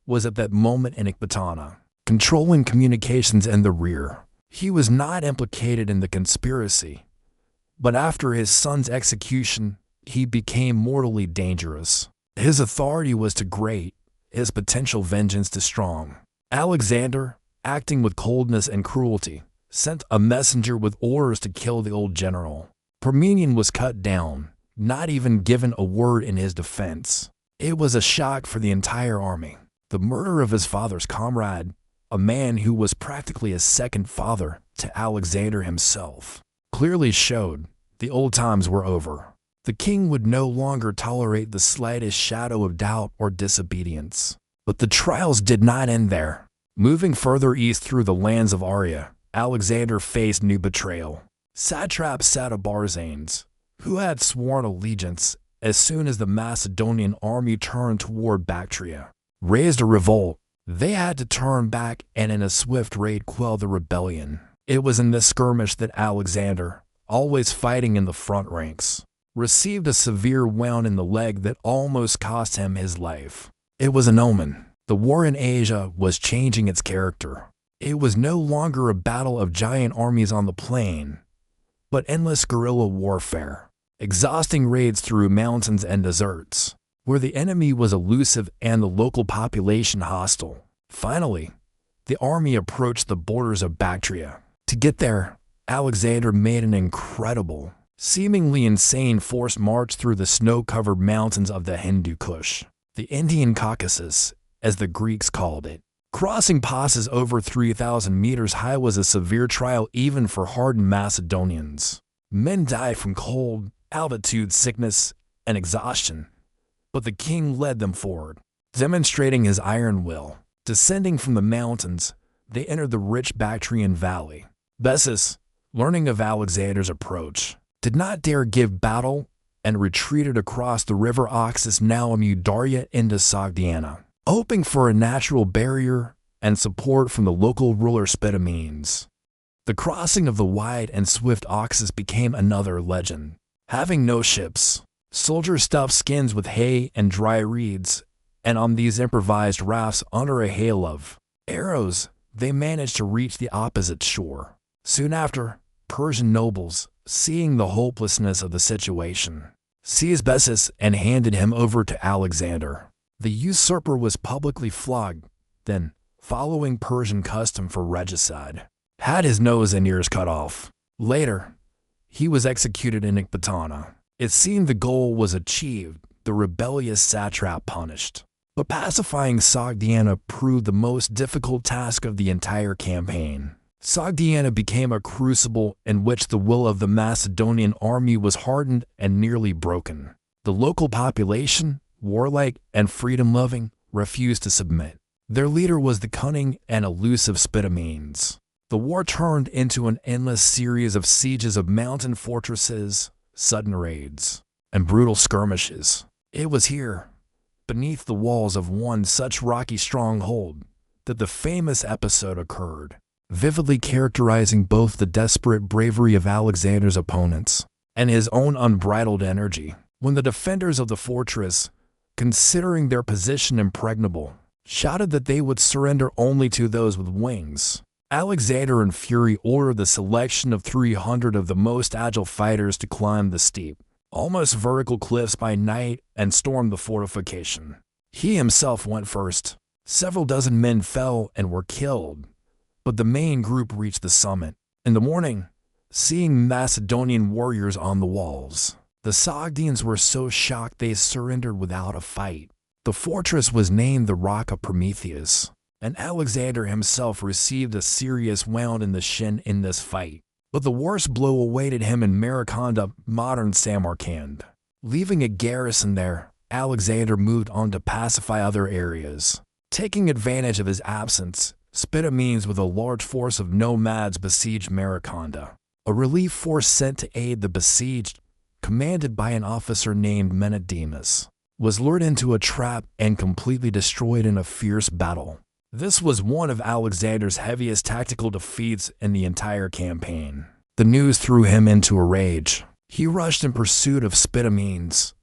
was at that moment in Ecbatana, controlling communications in the rear. He was not implicated in the conspiracy, but after his son's execution, he became mortally dangerous. His authority was too great, his potential vengeance too strong. Alexander, acting with coldness and cruelty, sent a messenger with orders to kill the old general. Parmenion was cut down, not even given a word in his defense. It was a shock for the entire army. The murder of his father's comrade, a man who was practically a second father to Alexander himself, clearly showed the old times were over. The king would no longer tolerate the slightest shadow of doubt or disobedience. But the trials did not end there. Moving further east through the lands of Aria, Alexander faced new betrayal. Satrap Satabarzanes, who had sworn allegiance as soon as the Macedonian army turned toward Bactria, raised a revolt. They had to turn back and in a swift raid quell the rebellion. It was in this skirmish that Alexander, always fighting in the front ranks, received a severe wound in the leg that almost cost him his life. It was an omen. The war in Asia was changing its character. It was no longer a battle of giant armies on the plain, but endless guerrilla warfare, exhausting raids through mountains and deserts, where the enemy was elusive and the local population hostile. Finally, the army approached the borders of Bactria. To get there, Alexander made an incredible, seemingly insane forced march through the snow-covered mountains of the Hindu Kush, the Indian Caucasus, as the Greeks called it. Crossing passes over 3,000 meters high was a severe trial even for hardened Macedonians. Men died from cold, altitude sickness, and exhaustion, but the king led them forward, demonstrating his iron will. Descending from the mountains, they entered the rich Bactrian valley. Bessus, learning of Alexander's approach, did not dare give battle and retreated across the river Oxus, now Amudarya, into Sogdiana, hoping for a natural barrier and support from the local ruler Spitamenes. The crossing of the wide and swift Oxus became another legend. Having no ships, soldiers stuffed skins with hay and dry reeds, and on these improvised rafts under a hail of arrows, they managed to reach the opposite shore. Soon after, Persian nobles, seeing the hopelessness of the situation, seized Bessus and handed him over to Alexander. The usurper was publicly flogged, then, following Persian custom for regicide, had his nose and ears cut off. Later, he was executed in Ecbatana. It seemed the goal was achieved, the rebellious satrap punished. But pacifying Sogdiana proved the most difficult task of the entire campaign. Sogdiana became a crucible in which the will of the Macedonian army was hardened and nearly broken. The local population, warlike and freedom-loving, refused to submit. Their leader was the cunning and elusive Spitamenes. The war turned into an endless series of sieges of mountain fortresses, sudden raids, and brutal skirmishes. It was here, beneath the walls of one such rocky stronghold, that the famous episode occurred, vividly characterizing both the desperate bravery of Alexander's opponents and his own unbridled energy. When the defenders of the fortress, considering their position impregnable, shouted that they would surrender only to those with wings, Alexander in fury ordered the selection of 300 of the most agile fighters to climb the steep, almost vertical cliffs by night and storm the fortification. He himself went first. Several dozen men fell and were killed, but the main group reached the summit. In the morning, seeing Macedonian warriors on the walls, the Sogdians were so shocked they surrendered without a fight. The fortress was named the Rock of Prometheus, and Alexander himself received a serious wound in the shin in this fight. But the worst blow awaited him in Mariconda, modern Samarkand. Leaving a garrison there, Alexander moved on to pacify other areas. Taking advantage of his absence, Spitamenes with a large force of nomads besieged Mariconda. A relief force sent to aid the besieged, commanded by an officer named Menedemus, was lured into a trap and completely destroyed in a fierce battle. This was one of Alexander's heaviest tactical defeats in the entire campaign. The news threw him into a rage. He rushed in pursuit of Spitamenes,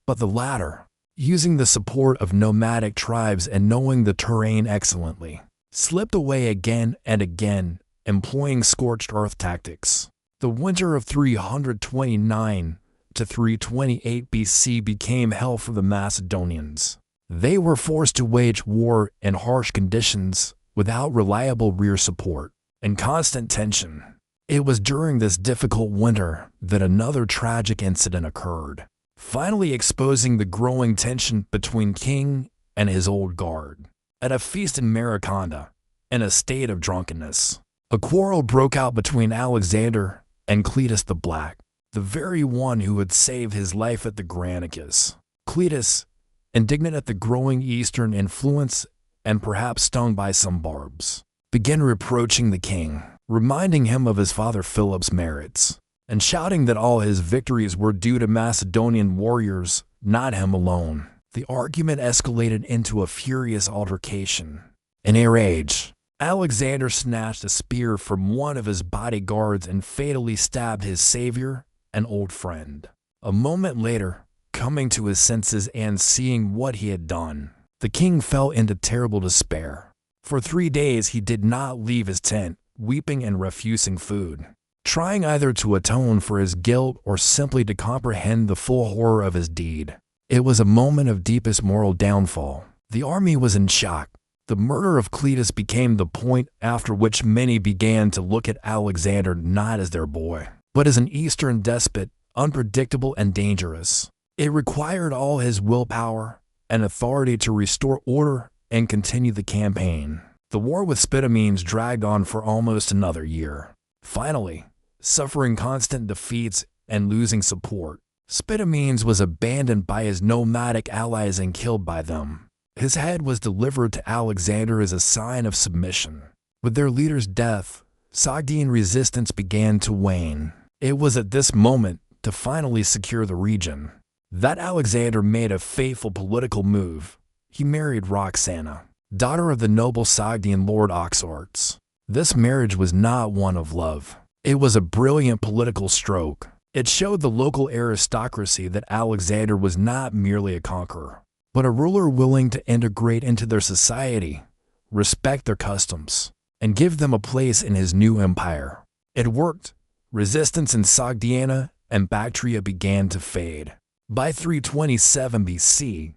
but the latter, using the support of nomadic tribes and knowing the terrain excellently, slipped away again and again, employing scorched earth tactics. The winter of 329 to 328 BC became hell for the Macedonians. They were forced to wage war in harsh conditions without reliable rear support and constant tension. It was during this difficult winter that another tragic incident occurred, finally exposing the growing tension between King and his old guard. At a feast in Mariconda, in a state of drunkenness, a quarrel broke out between Alexander and Cletus the Black, the very one who had saved his life at the Granicus. Cletus, indignant at the growing Eastern influence and perhaps stung by some barbs, began reproaching the king, reminding him of his father Philip's merits, and shouting that all his victories were due to Macedonian warriors, not him alone. The argument escalated into a furious altercation. In a rage, Alexander snatched a spear from one of his bodyguards and fatally stabbed his savior, an old friend. A moment later, coming to his senses and seeing what he had done, the king fell into terrible despair. For 3 days he did not leave his tent, weeping and refusing food, trying either to atone for his guilt or simply to comprehend the full horror of his deed. It was a moment of deepest moral downfall. The army was in shock. The murder of Cletus became the point after which many began to look at Alexander not as their boy, but as an Eastern despot, unpredictable and dangerous. It required all his willpower and authority to restore order and continue the campaign. The war with Spitamenes dragged on for almost another year. Finally, suffering constant defeats and losing support, Spitamenes was abandoned by his nomadic allies and killed by them. His head was delivered to Alexander as a sign of submission. With their leader's death, Sogdian resistance began to wane. It was at this moment, to finally secure the region, that Alexander made a fateful political move. He married Roxana, daughter of the noble Sogdian lord Oxyartes. This marriage was not one of love. It was a brilliant political stroke. It showed the local aristocracy that Alexander was not merely a conqueror, but a ruler willing to integrate into their society, respect their customs, and give them a place in his new empire. It worked. Resistance in Sogdiana and Bactria began to fade. By 327 BC,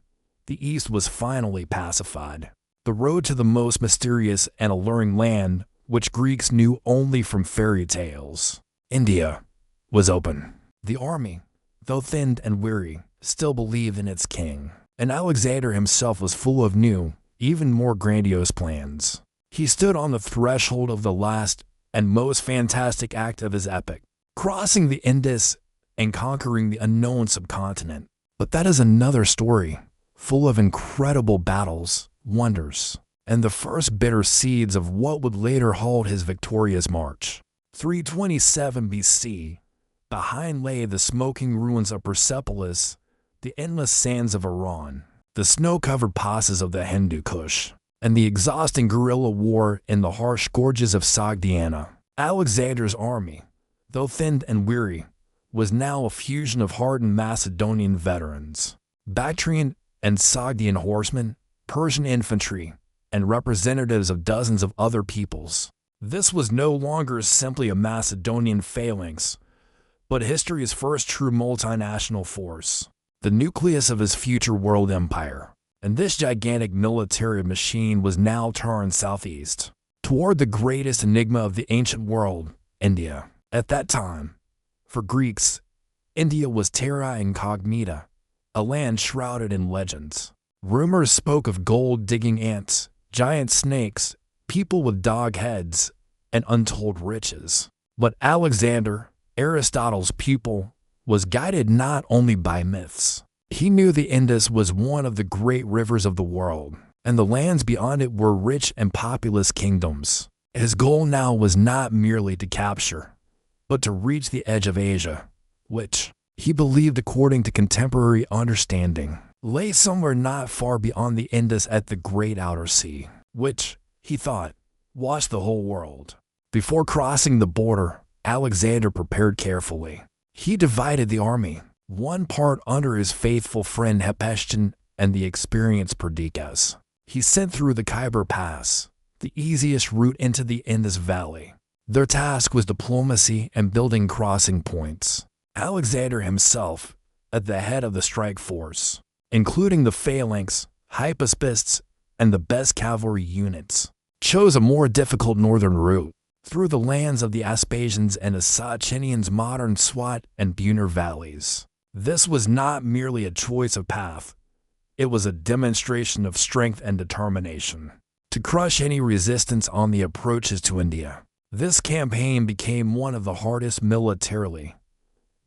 the East was finally pacified. The road to the most mysterious and alluring land, which Greeks knew only from fairy tales, India, was open. The army, though thinned and weary, still believed in its king, and Alexander himself was full of new, even more grandiose plans. He stood on the threshold of the last and most fantastic act of his epic, crossing the Indus and conquering the unknown subcontinent. But that is another story, full of incredible battles, wonders, and the first bitter seeds of what would later halt his victorious march. 327 BC. Behind lay the smoking ruins of Persepolis, the endless sands of Iran, the snow-covered passes of the Hindu Kush, and the exhausting guerrilla war in the harsh gorges of Sogdiana. Alexander's army, though thin and weary, was now a fusion of hardened Macedonian veterans, Bactrian and Sogdian horsemen, Persian infantry, and representatives of dozens of other peoples. This was no longer simply a Macedonian phalanx, but history's first true multinational force, the nucleus of his future world empire. And this gigantic military machine was now turned southeast, toward the greatest enigma of the ancient world, India. At that time, for Greeks, India was terra incognita, a land shrouded in legends. Rumors spoke of gold-digging ants, giant snakes, people with dog heads, and untold riches. But Alexander, Aristotle's pupil, was guided not only by myths. He knew the Indus was one of the great rivers of the world, and the lands beyond it were rich and populous kingdoms. His goal now was not merely to capture, but to reach the edge of Asia, which, he believed according to contemporary understanding, lay somewhere not far beyond the Indus at the great outer sea, which, he thought, washed the whole world. Before crossing the border, Alexander prepared carefully. He divided the army, one part under his faithful friend Hephaestion and the experienced Perdiccas. He sent through the Khyber Pass, the easiest route into the Indus Valley. Their task was diplomacy and building crossing points. Alexander himself, at the head of the strike force, including the phalanx, hypaspists, and the best cavalry units, chose a more difficult northern route, through the lands of the Aspasians and Asachinians' modern Swat and Buner valleys. This was not merely a choice of path, it was a demonstration of strength and determination to crush any resistance on the approaches to India. This campaign became one of the hardest militarily,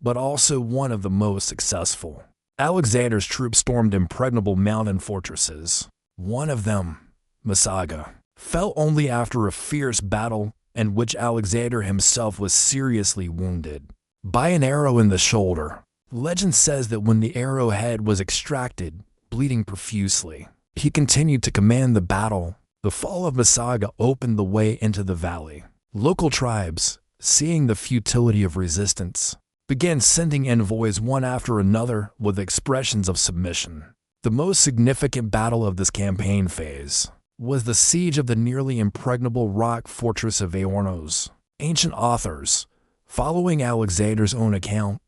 but also one of the most successful. Alexander's troops stormed impregnable mountain fortresses. One of them, Masaga, fell only after a fierce battle in which Alexander himself was seriously wounded by an arrow in the shoulder. Legend says that when the arrowhead was extracted, bleeding profusely, he continued to command the battle. The fall of Masaga opened the way into the valley. Local tribes, seeing the futility of resistance, began sending envoys one after another with expressions of submission. The most significant battle of this campaign phase was the siege of the nearly impregnable rock fortress of Aornos. Ancient authors, following Alexander's own account,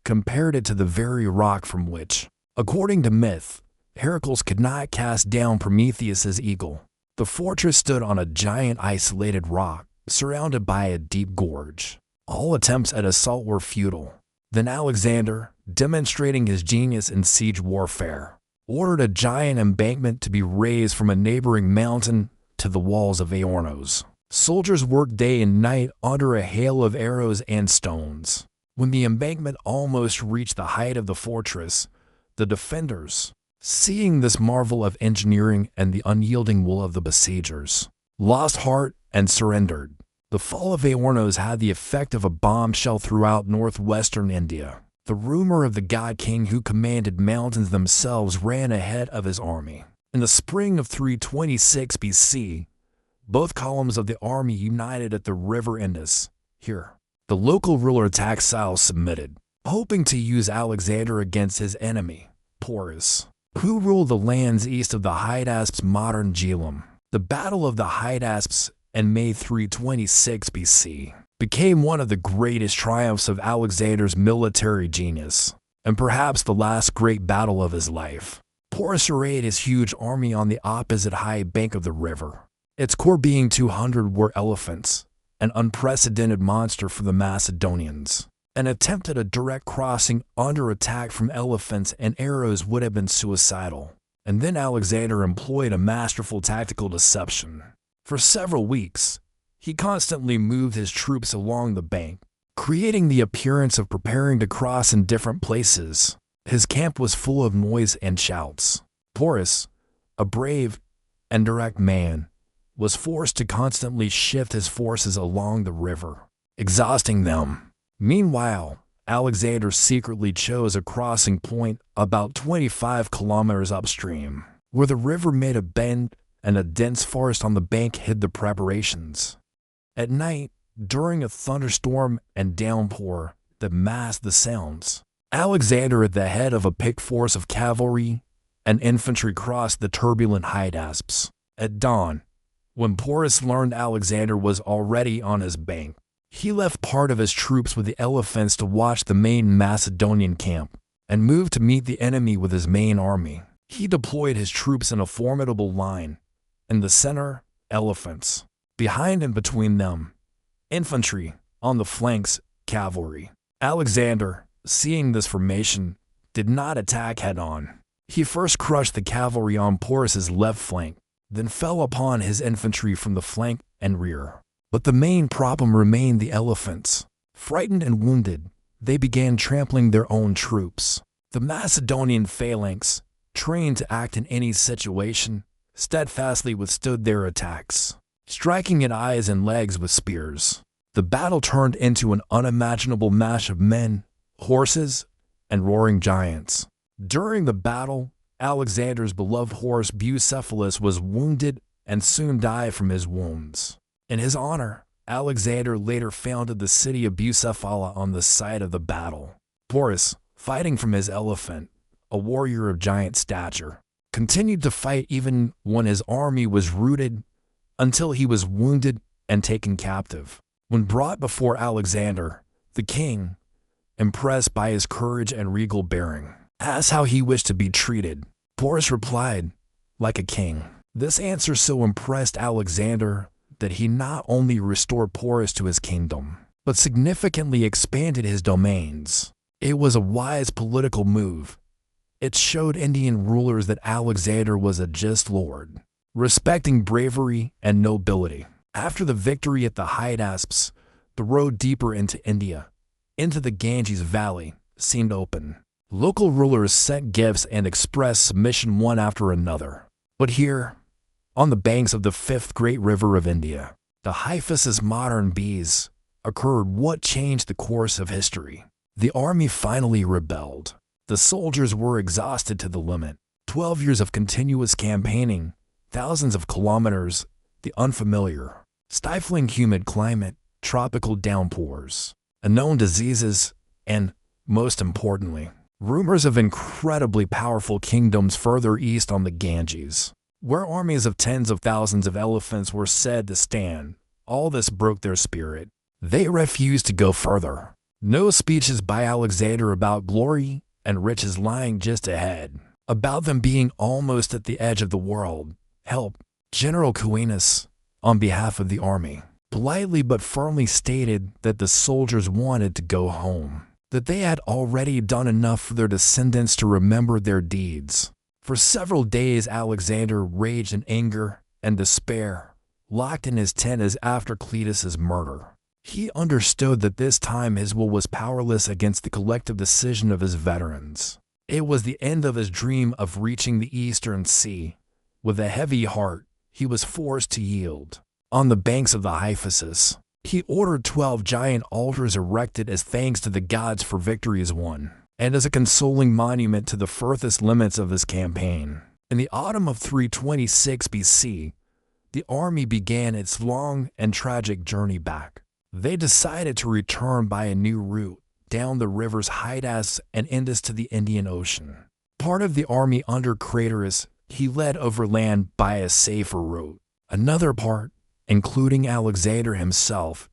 compared it to the very rock from which, according to myth, Heracles could not cast down Prometheus's eagle. The fortress stood on a giant isolated rock, surrounded by a deep gorge. All attempts at assault were futile. Then Alexander, demonstrating his genius in siege warfare, ordered a giant embankment to be raised from a neighboring mountain to the walls of Aornos. Soldiers worked day and night under a hail of arrows and stones. When the embankment almost reached the height of the fortress, the defenders, seeing this marvel of engineering and the unyielding will of the besiegers, lost heart and surrendered. The fall of Aornos had the effect of a bombshell throughout northwestern India. The rumor of the god king who commanded mountains themselves ran ahead of his army. In the spring of 326 BC, both columns of the army united at the river Indus. Here, the local ruler Taxile submitted, hoping to use Alexander against his enemy, Porus, who ruled the lands east of the Hydaspes' modern Jhelum. The Battle of the Hydaspes in May 326 BC became one of the greatest triumphs of Alexander's military genius, and perhaps the last great battle of his life. Porus arrayed his huge army on the opposite high bank of the river, its core being 200 war elephants, an unprecedented monster for the Macedonians. An attempt at a direct crossing under attack from elephants and arrows would have been suicidal. And then Alexander employed a masterful tactical deception. For several weeks, He constantly moved his troops along the bank, creating the appearance of preparing to cross in different places. His camp was full of noise and shouts. Porus, a brave and direct man, was forced to constantly shift his forces along the river, exhausting them. Meanwhile, Alexander secretly chose a crossing point about 25 kilometers upstream, where the river made a bend and a dense forest on the bank hid the preparations. At night, during a thunderstorm and downpour that masked the sounds, Alexander, at the head of a picked force of cavalry and infantry, crossed the turbulent Hydaspes. At dawn, when Porus learned Alexander was already on his bank, he left part of his troops with the elephants to watch the main Macedonian camp and moved to meet the enemy with his main army. He deployed his troops in a formidable line. In the center, elephants. Behind and between them, infantry. On the flanks, cavalry. Alexander, seeing this formation, did not attack head-on. He first crushed the cavalry on Porus's left flank, then fell upon his infantry from the flank and rear. But the main problem remained the elephants. Frightened and wounded, they began trampling their own troops. The Macedonian phalanx, trained to act in any situation, steadfastly withstood their attacks, striking at eyes and legs with spears. The battle turned into an unimaginable mash of men, horses, and roaring giants. During the battle, Alexander's beloved horse Bucephalus was wounded and soon died from his wounds. In his honor, Alexander later founded the city of Bucephala on the site of the battle. Porus, fighting from his elephant, a warrior of giant stature, continued to fight even when his army was routed, until he was wounded and taken captive. When brought before Alexander, the king, impressed by his courage and regal bearing, asked how he wished to be treated. Porus replied, "Like a king." This answer so impressed Alexander that he not only restored Porus to his kingdom, but significantly expanded his domains. It was a wise political move. It showed Indian rulers that Alexander was a just lord, respecting bravery and nobility. After the victory at the Hydaspes, the road deeper into India, into the Ganges Valley, seemed open. Local rulers sent gifts and expressed submission one after another. But here, on the banks of the fifth great river of India, the Hyphasis modern bees, occurred what changed the course of history. The army finally rebelled. The soldiers were exhausted to the limit. 12 years of continuous campaigning, thousands of kilometers, the unfamiliar, stifling humid climate, tropical downpours, unknown diseases, and, most importantly, rumors of incredibly powerful kingdoms further east on the Ganges, where armies of tens of thousands of elephants were said to stand. All this broke their spirit. They refused to go further. No speeches by Alexander about glory and riches lying just ahead, about them being almost at the edge of the world. Help. General Coenus, on behalf of the army, politely but firmly stated that the soldiers wanted to go home, that they had already done enough for their descendants to remember their deeds. For several days Alexander raged in anger and despair, locked in his tent as after Cletus's murder. He understood that this time his will was powerless against the collective decision of his veterans. It was the end of his dream of reaching the Eastern Sea. With a heavy heart, he was forced to yield. On the banks of the Hyphasis, he ordered 12 giant altars erected as thanks to the gods for victories won, and as a consoling monument to the furthest limits of his campaign. In the autumn of 326 BC, the army began its long and tragic journey back. They decided to return by a new route, down the rivers Hydas and Indus to the Indian Ocean. Part of the army under Craterus he led overland by a safer route. Another part, including Alexander himself,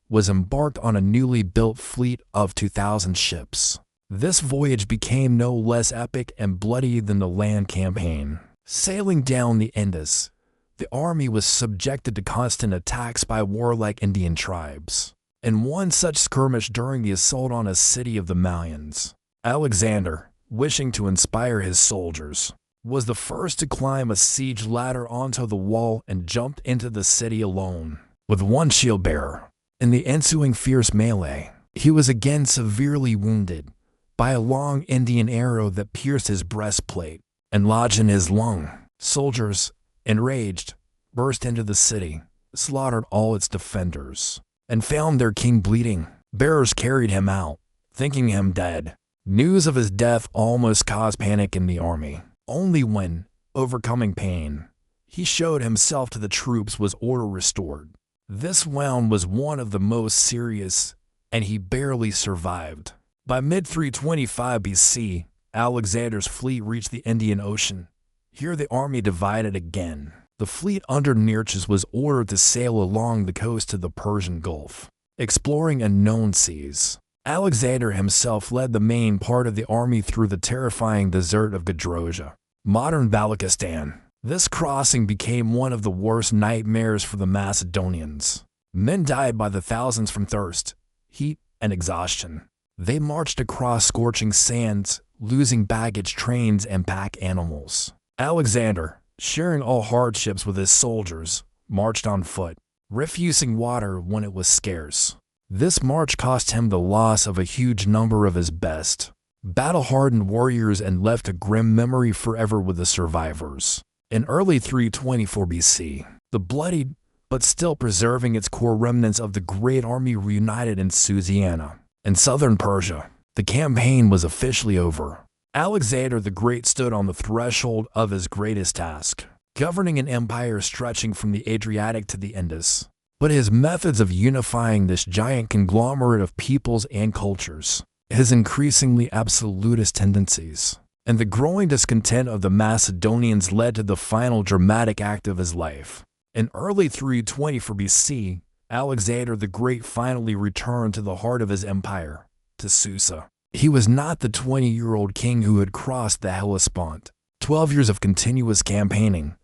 was embarked on a newly built fleet of 2,000 ships. This voyage became no less epic and bloody than the land campaign. Sailing down the Indus, the army was subjected to constant attacks by warlike Indian tribes. In one such skirmish during the assault on a city of the Malians, Alexander, wishing to inspire his soldiers, was the first to climb a siege ladder onto the wall and jumped into the city alone. with one shield bearer. In the ensuing fierce melee, he was again severely wounded by a long Indian arrow that pierced his breastplate and lodged in his lung. Soldiers, enraged, burst into the city, slaughtered all its defenders, and found their king bleeding. Bearers carried him out, thinking him dead. News of his death almost caused panic in the army. Only when, overcoming pain, he showed himself to the troops was order restored. This wound was one of the most serious, and he barely survived. By mid-325 BC, Alexander's fleet reached the Indian Ocean. Here the army divided again. The fleet under Nearchus was ordered to sail along the coast to the Persian Gulf, exploring unknown seas. Alexander himself led the main part of the army through the terrifying desert of Gadroja, modern Balochistan. This crossing became one of the worst nightmares for the Macedonians. Men died by the thousands from thirst, heat, and exhaustion. They marched across scorching sands, losing baggage trains and pack animals. Alexander, sharing all hardships with his soldiers, marched on foot, refusing water when it was scarce. This march cost him the loss of a huge number of his best, battle-hardened warriors and left a grim memory forever with the survivors. In early 324 BC, the bloodied, but still preserving its core remnants of the great army reunited in Susiana, in southern Persia. The campaign was officially over. Alexander the Great stood on the threshold of his greatest task, governing an empire stretching from the Adriatic to the Indus. But his methods of unifying this giant conglomerate of peoples and cultures, his increasingly absolutist tendencies, and the growing discontent of the Macedonians led to the final dramatic act of his life. In early 324 BC, Alexander the Great finally returned to the heart of his empire, to Susa. He was not the 20-year-old king who had crossed the Hellespont. 12 years of continuous campaigning,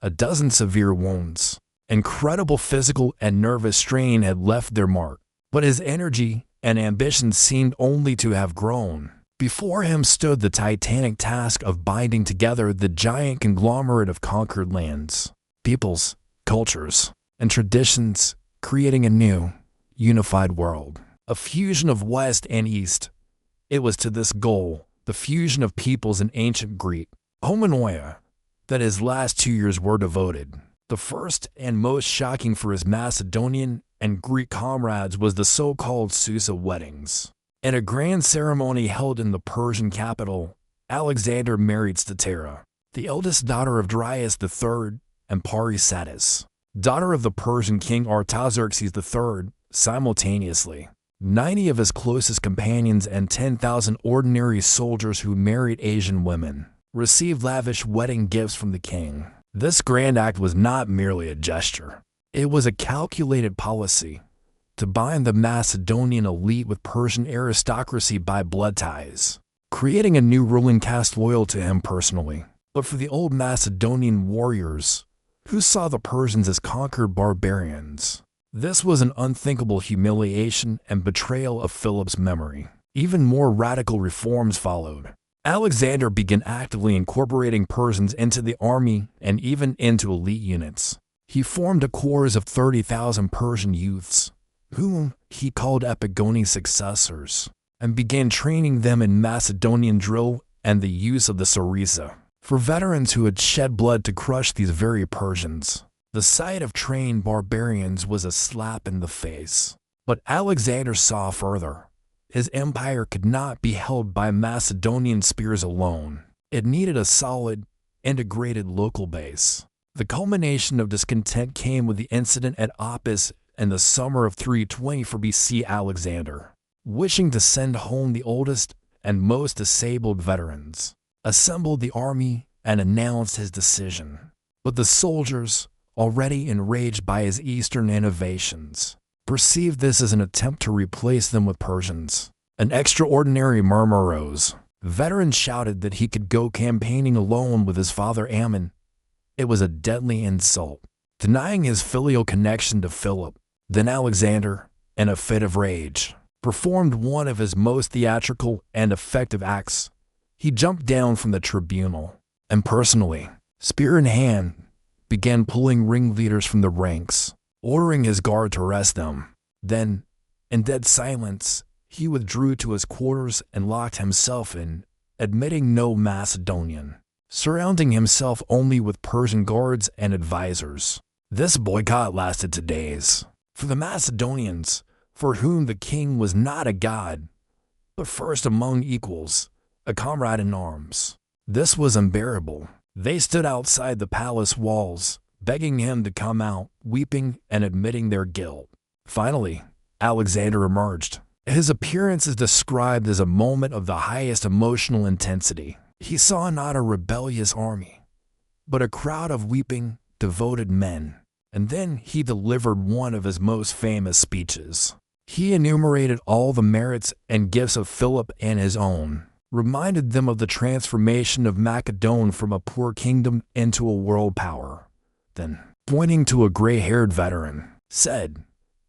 a dozen severe wounds, incredible physical and nervous strain had left their mark. But his energy and ambition seemed only to have grown. Before him stood the titanic task of binding together the giant conglomerate of conquered lands, peoples, cultures, and traditions, creating a new, unified world. A fusion of West and East. It was to this goal, the fusion of peoples in ancient Greek, homonoia, that his last 2 years were devoted. The first and most shocking for his Macedonian and Greek comrades was the so-called Susa weddings. In a grand ceremony held in the Persian capital, Alexander married Statera, the eldest daughter of Darius III and Parysatis, daughter of the Persian king Artaxerxes III, simultaneously. 90 of his closest companions and 10,000 ordinary soldiers who married Asian women received lavish wedding gifts from the king. This grand act was not merely a gesture. It was a calculated policy to bind the Macedonian elite with Persian aristocracy by blood ties, creating a new ruling caste loyal to him personally. But for the old Macedonian warriors, who saw the Persians as conquered barbarians, this was an unthinkable humiliation and betrayal of Philip's memory. Even more radical reforms followed. Alexander began actively incorporating Persians into the army and even into elite units. He formed a corps of 30,000 Persian youths, whom he called Epigoni successors, and began training them in Macedonian drill and the use of the sarissa. For veterans who had shed blood to crush these very Persians, the sight of trained barbarians was a slap in the face. But Alexander saw further. His empire could not be held by Macedonian spears alone. It needed a solid, integrated local base. The culmination of discontent came with the incident at Opis in the summer of 324 BC. Alexander, wishing to send home the oldest and most disabled veterans, assembled the army and announced his decision. But the soldiers, already enraged by his Eastern innovations, perceived this as an attempt to replace them with Persians. An extraordinary murmur rose. Veterans shouted that he could go campaigning alone with his father Ammon. It was a deadly insult, denying his filial connection to Philip. Then Alexander, in a fit of rage, performed one of his most theatrical and effective acts. He jumped down from the tribunal and personally, spear in hand, began pulling ringleaders from the ranks. ordering his guard to arrest them. Then, in dead silence, he withdrew to his quarters and locked himself in, admitting no Macedonian, surrounding himself only with Persian guards and advisors. This boycott lasted 2 days. For the Macedonians, for whom the king was not a god, but first among equals, a comrade in arms, this was unbearable. They stood outside the palace walls, begging him to come out, weeping and admitting their guilt. Finally, Alexander emerged. His appearance is described as a moment of the highest emotional intensity. He saw not a rebellious army, but a crowd of weeping, devoted men. And then he delivered one of his most famous speeches. He enumerated all the merits and gifts of Philip and his own, reminded them of the transformation of Macedon from a poor kingdom into a world power. Then, pointing to a gray-haired veteran, said,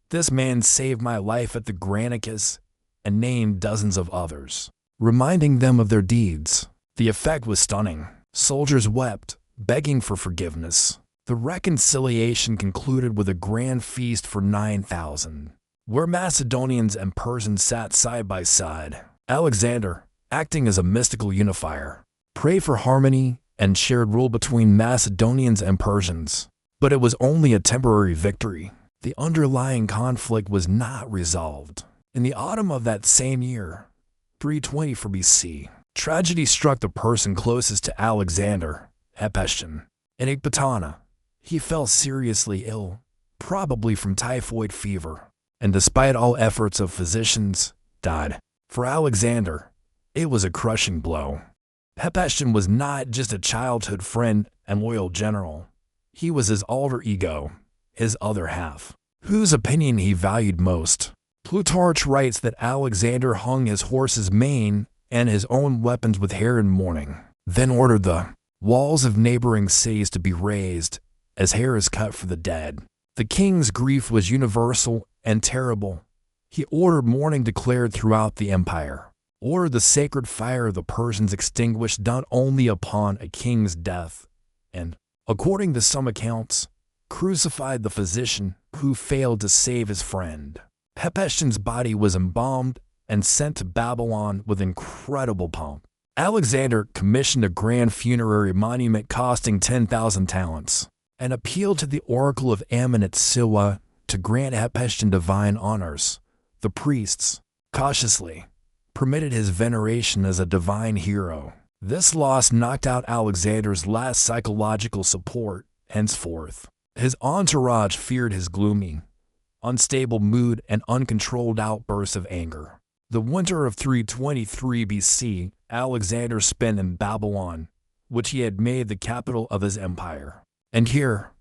"This man saved my life at the Granicus," and named dozens of others, reminding them of their deeds. The effect was stunning. Soldiers wept, begging for forgiveness. The reconciliation concluded with a grand feast for 9,000, where Macedonians and Persians sat side by side. Alexander, acting as a mystical unifier, prayed for harmony and shared rule between Macedonians and Persians. But it was only a temporary victory. The underlying conflict was not resolved. In the autumn of that same year, 324 BC, tragedy struck the person closest to Alexander, Hephaestion. In Ecbatana, he fell seriously ill, probably from typhoid fever, and despite all efforts of physicians, died. For Alexander, it was a crushing blow. Hephaestion was not just a childhood friend and loyal general. He was his alter ego, his other half, whose opinion he valued most. Plutarch writes that Alexander hung his horse's mane and his own weapons with hair in mourning, then ordered the walls of neighboring cities to be razed, as hair is cut for the dead. The king's grief was universal and terrible. He ordered mourning declared throughout the empire, ordered the sacred fire of the Persians extinguished not only upon a king's death, and, according to some accounts, crucified the physician who failed to save his friend. Hephaestion's body was embalmed and sent to Babylon with incredible pomp. Alexander commissioned a grand funerary monument costing 10,000 talents and appealed to the oracle of Ammon at Siwa to grant Hephaestion divine honors. The priests, cautiously, permitted his veneration as a divine hero. This loss knocked out Alexander's last psychological support. Henceforth, his entourage feared his gloomy, unstable mood and uncontrolled outbursts of anger. The winter of 323 BC, Alexander spent in Babylon, which he had made the capital of his empire. And here,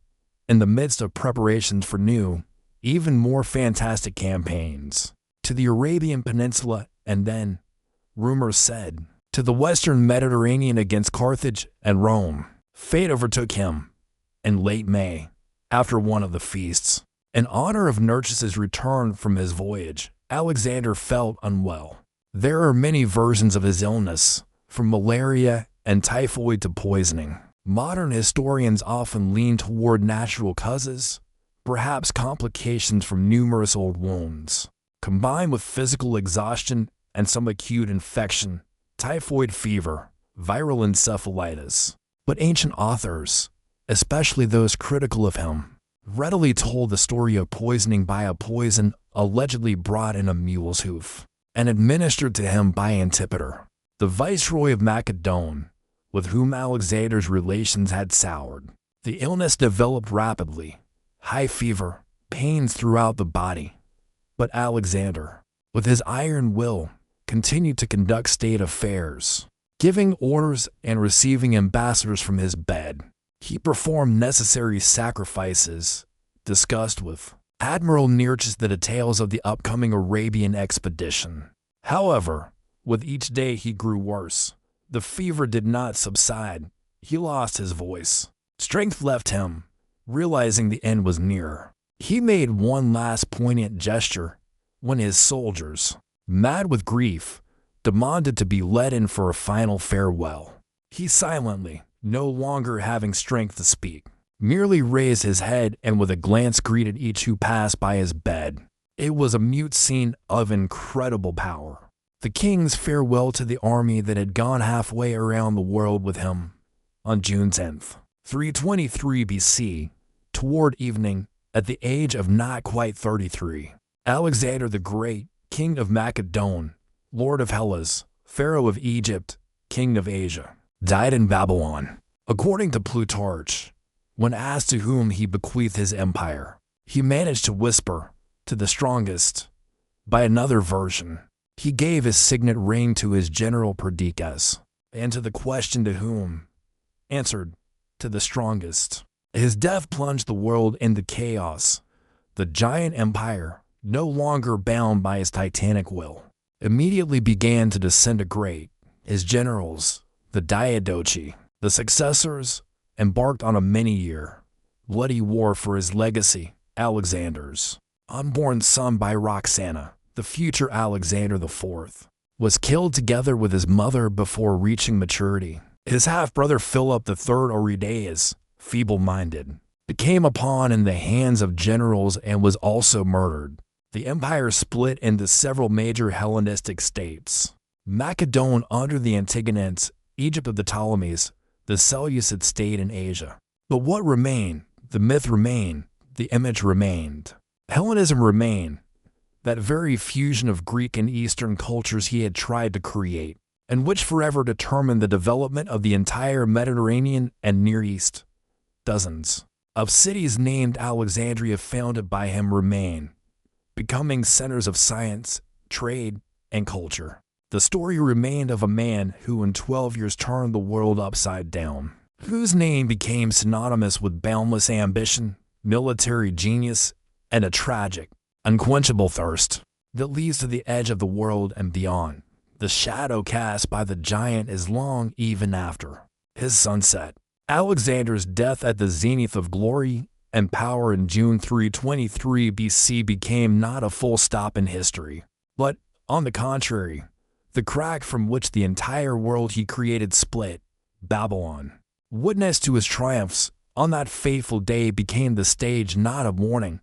in the midst of preparations for new, even more fantastic campaigns, to the Arabian Peninsula and then, rumors said, to the western Mediterranean against Carthage and Rome, fate overtook him in late May, after one of the feasts. In honor of Nerches's return from his voyage, Alexander felt unwell. There are many versions of his illness, from malaria and typhoid to poisoning. Modern historians often lean toward natural causes, perhaps complications from numerous old wounds, combined with physical exhaustion and some acute infection, typhoid fever, viral encephalitis. But ancient authors, especially those critical of him, readily told the story of poisoning by a poison allegedly brought in a mule's hoof and administered to him by Antipater, the viceroy of Macedon, with whom Alexander's relations had soured. The illness developed rapidly, high fever, pains throughout the body. But Alexander, with his iron will, continued to conduct state affairs, giving orders and receiving ambassadors from his bed. He performed necessary sacrifices, discussed with Admiral Nerches the details of the upcoming Arabian expedition. However, with each day he grew worse. The fever did not subside. He lost his voice. Strength left him, realizing the end was near. He made one last poignant gesture when his soldiers, mad with grief, demanded to be let in for a final farewell. He silently, no longer having strength to speak, merely raised his head and with a glance greeted each who passed by his bed. It was a mute scene of incredible power. The king's farewell to the army that had gone halfway around the world with him. On June 10th, 323 BC, toward evening, at the age of not quite 33, Alexander the Great, king of Macedon, lord of Hellas, pharaoh of Egypt, king of Asia, died in Babylon. According to Plutarch, when asked to whom he bequeathed his empire, he managed to whisper, to the strongest. By another version, he gave his signet ring to his general Perdiccas, and to the question to whom, answered, to the strongest. His death plunged the world into chaos. The giant empire, no longer bound by his titanic will, immediately began to disintegrate. His generals, the Diadochi, the successors, embarked on a many-year, bloody war for his legacy, Alexander's unborn son by Roxana, the future Alexander IV, was killed together with his mother before reaching maturity. His half-brother Philip III Aristeas, feeble-minded, became a pawn in the hands of generals and was also murdered. The empire split into several major Hellenistic states. Macedon under the Antigonans, Egypt of the Ptolemies, the Seleucid state in Asia. But what remained? The myth remained, the image remained. Hellenism remained, that very fusion of Greek and Eastern cultures he had tried to create, and which forever determined the development of the entire Mediterranean and Near East. Dozens of cities named Alexandria founded by him remain, becoming centers of science, trade, and culture. The story remained of a man who in 12 years turned the world upside down, whose name became synonymous with boundless ambition, military genius, and a tragic, unquenchable thirst that leads to the edge of the world and beyond. The shadow cast by the giant is long even after his sunset. Alexander's death at the zenith of glory and power in June 323 BC became not a full stop in history, but, on the contrary, the crack from which the entire world he created split. Babylon, witness to his triumphs, on that fateful day became the stage not of mourning,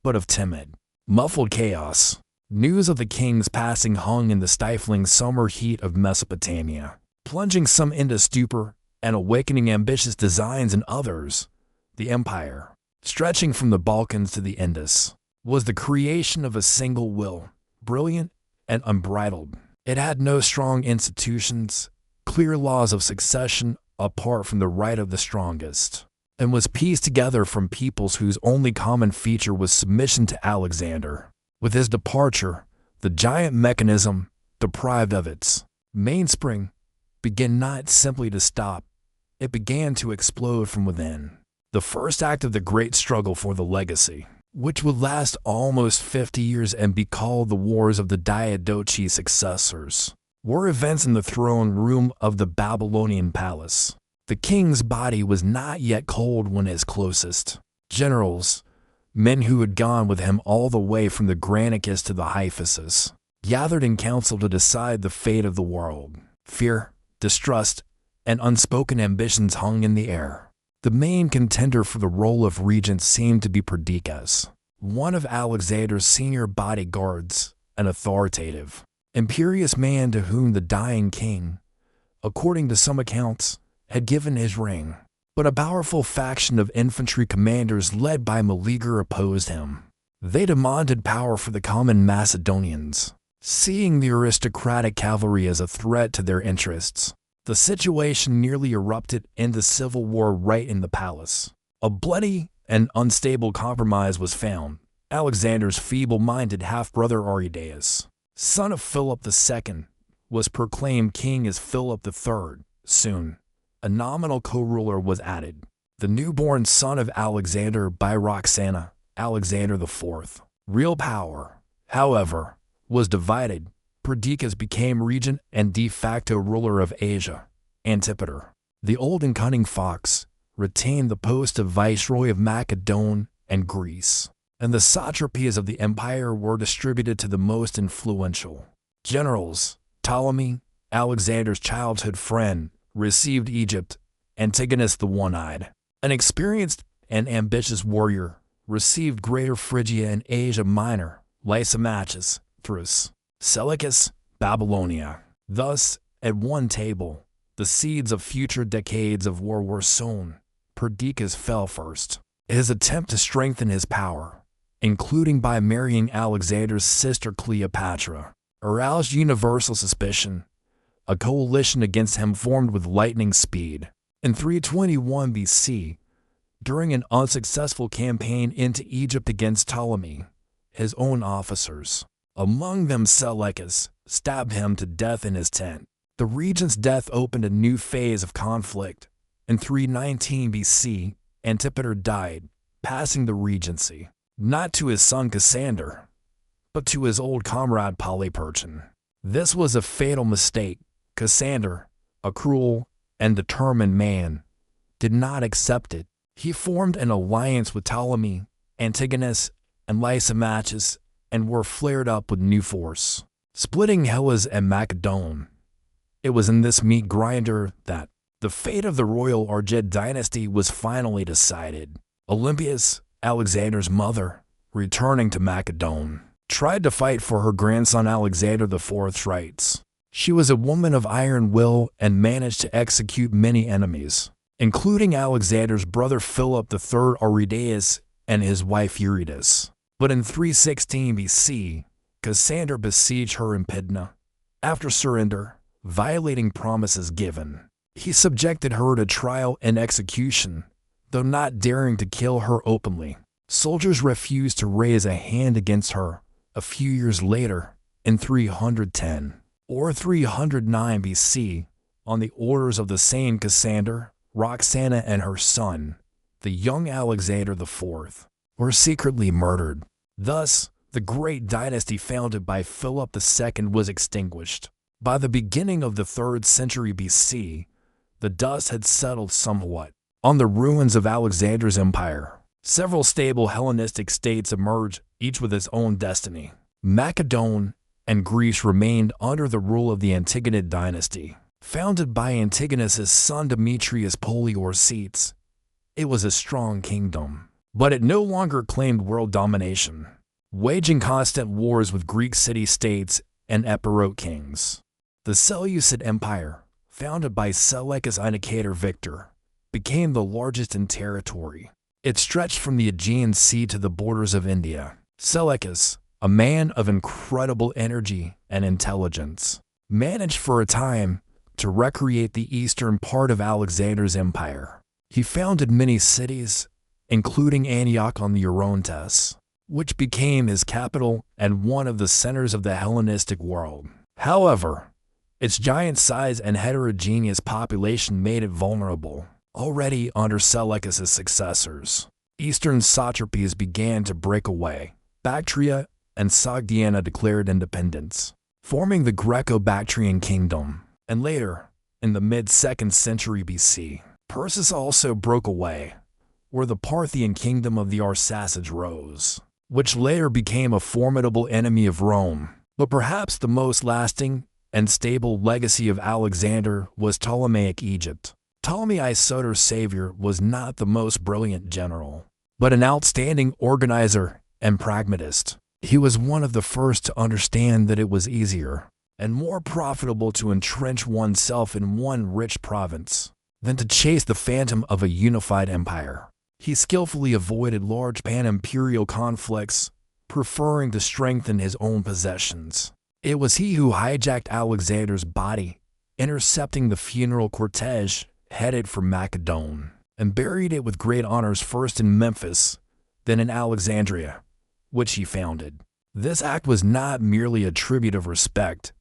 but of timid, muffled chaos. News of the king's passing hung in the stifling summer heat of Mesopotamia, plunging some into stupor and awakening ambitious designs in others. The empire, stretching from the Balkans to the Indus, was the creation of a single will, brilliant and unbridled. It had no strong institutions, clear laws of succession apart from the right of the strongest, and was pieced together from peoples whose only common feature was submission to Alexander. With his departure, the giant mechanism, deprived of its mainspring, began not simply to stop, it began to explode from within. The first act of the great struggle for the legacy, which would last almost 50 years and be called the Wars of the Diadochi successors, were events in the throne room of the Babylonian palace. The king's body was not yet cold when his closest generals, men who had gone with him all the way from the Granicus to the Hyphasis, gathered in council to decide the fate of the world. Fear, distrust, and unspoken ambitions hung in the air. The main contender for the role of regent seemed to be Perdiccas, one of Alexander's senior bodyguards, an authoritative, imperious man to whom the dying king, according to some accounts, had given his ring. But a powerful faction of infantry commanders led by Meleager opposed him. They demanded power for the common Macedonians, seeing the aristocratic cavalry as a threat to their interests. The situation nearly erupted into civil war right in the palace. A bloody and unstable compromise was found. Alexander's feeble-minded half-brother Aristeas, son of Philip II, was proclaimed king as Philip III. Soon, a nominal co-ruler was added, the newborn son of Alexander by Roxana, Alexander IV. Real power, however, was divided. Perdiccas became regent and de facto ruler of Asia. Antipater, the old and cunning fox, retained the post of viceroy of Macedon and Greece, and the satrapies of the empire were distributed to the most influential generals. Ptolemy, Alexander's childhood friend, received Egypt. Antigonus the One-Eyed, an experienced an ambitious warrior, received Greater Phrygia and Asia Minor, Lysimachus, Thrace, Seleucus, Babylonia. Thus, at one table, the seeds of future decades of war were sown. Perdiccas fell first. His attempt to strengthen his power, including by marrying Alexander's sister Cleopatra, aroused universal suspicion. A coalition against him formed with lightning speed. In 321 BC, during an unsuccessful campaign into Egypt against Ptolemy, his own officers, among them Seleucus, stabbed him to death in his tent. The regent's death opened a new phase of conflict. In 319 BC, Antipater died, passing the regency, not to his son Cassander, but to his old comrade Polyperchon. This was a fatal mistake. Cassander, a cruel and determined man, did not accept it. He formed an alliance with Ptolemy, Antigonus, and Lysimachus, and were flared up with new force, splitting Hellas and Macedon. It was in this meat grinder that the fate of the royal Argead dynasty was finally decided. Olympias, Alexander's mother, returning to Macedon, tried to fight for her grandson Alexander IV's rights. She was a woman of iron will and managed to execute many enemies, including Alexander's brother Philip III Aridaeus and his wife Eurydice. But in 316 BC, Cassander besieged her in Pydna. After surrender, violating promises given, he subjected her to trial and execution, though not daring to kill her openly. Soldiers refused to raise a hand against her. A few years later, in 310 or 309 BC, on the orders of the same Cassander, Roxana and her son, the young Alexander IV, were secretly murdered. Thus, the great dynasty founded by Philip II was extinguished. By the beginning of the 3rd century BC, the dust had settled somewhat on the ruins of Alexander's empire. Several stable Hellenistic states emerged, each with its own destiny. Macedon and Greece remained under the rule of the Antigonid dynasty, founded by Antigonus's son Demetrius Poliorcetes. It was a strong kingdom, but it no longer claimed world domination, waging constant wars with Greek city-states and Epirote kings. The Seleucid Empire, founded by Seleucus Nicator Victor, became the largest in territory. It stretched from the Aegean Sea to the borders of India. Seleucus, a man of incredible energy and intelligence, managed for a time to recreate the eastern part of Alexander's empire. He founded many cities, including Antioch on the Orontes, which became his capital and one of the centers of the Hellenistic world. However, its giant size and heterogeneous population made it vulnerable. Already under Seleucus' successors, eastern satrapies began to break away. Bactria and Sogdiana declared independence, forming the Greco-Bactrian kingdom. And later, in the mid-2nd century BC, Persis also broke away, where the Parthian kingdom of the Arsacids rose, which later became a formidable enemy of Rome. But perhaps the most lasting and stable legacy of Alexander was Ptolemaic Egypt. Ptolemy Isoter's savior was not the most brilliant general, but an outstanding organizer and pragmatist. He was one of the first to understand that it was easier and more profitable to entrench oneself in one rich province than to chase the phantom of a unified empire. He skillfully avoided large pan-imperial conflicts, preferring to strengthen his own possessions. It was he who hijacked Alexander's body, intercepting the funeral cortege headed for Macedon, and buried it with great honors first in Memphis, then in Alexandria, which he founded. This act was not merely a tribute of respect,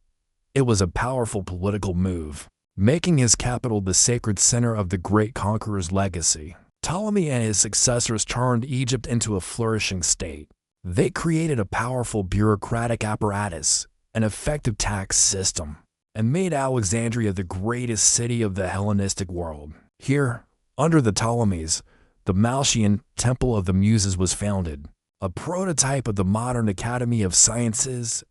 it was a powerful political move, making his capital the sacred center of the great conqueror's legacy. Ptolemy and his successors turned Egypt into a flourishing state. They created a powerful bureaucratic apparatus, an effective tax system, and made Alexandria the greatest city of the Hellenistic world. Here, under the Ptolemies, the Malchian Temple of the Muses was founded, a prototype of the modern Academy of Sciences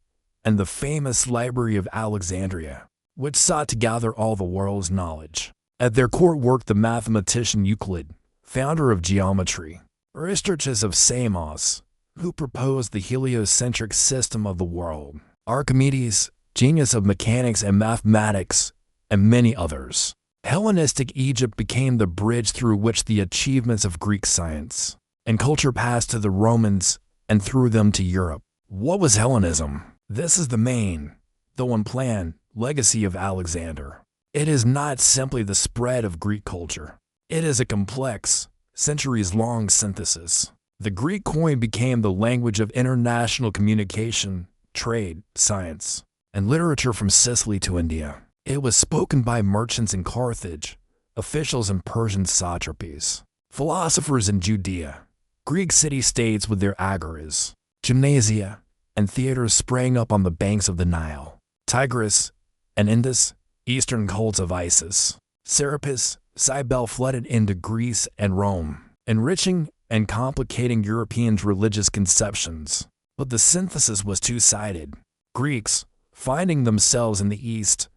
and the famous Library of Alexandria, which sought to gather all the world's knowledge. At their court worked the mathematician Euclid, founder of geometry. Aristotle of Samos, who proposed the heliocentric system of the world. Archimedes, genius of mechanics and mathematics, and many others. Hellenistic Egypt became the bridge through which the achievements of Greek science and culture passed to the Romans and through them to Europe. What was Hellenism? This is the main, though unplanned, legacy of Alexander. It is not simply the spread of Greek culture. It is a complex, centuries-long synthesis. The Greek coin became the language of international communication, trade, science, and literature from Sicily to India. It was spoken by merchants in Carthage, officials in Persian satrapies, philosophers in Judea. Greek city-states with their agoras, gymnasia, and theaters sprang up on the banks of the Nile. Tigris and Indus, eastern cults of Isis. Serapis, Cybele flooded into Greece and Rome, enriching and complicating Europeans' religious conceptions. But the synthesis was two-sided. Greeks, finding themselves in the East,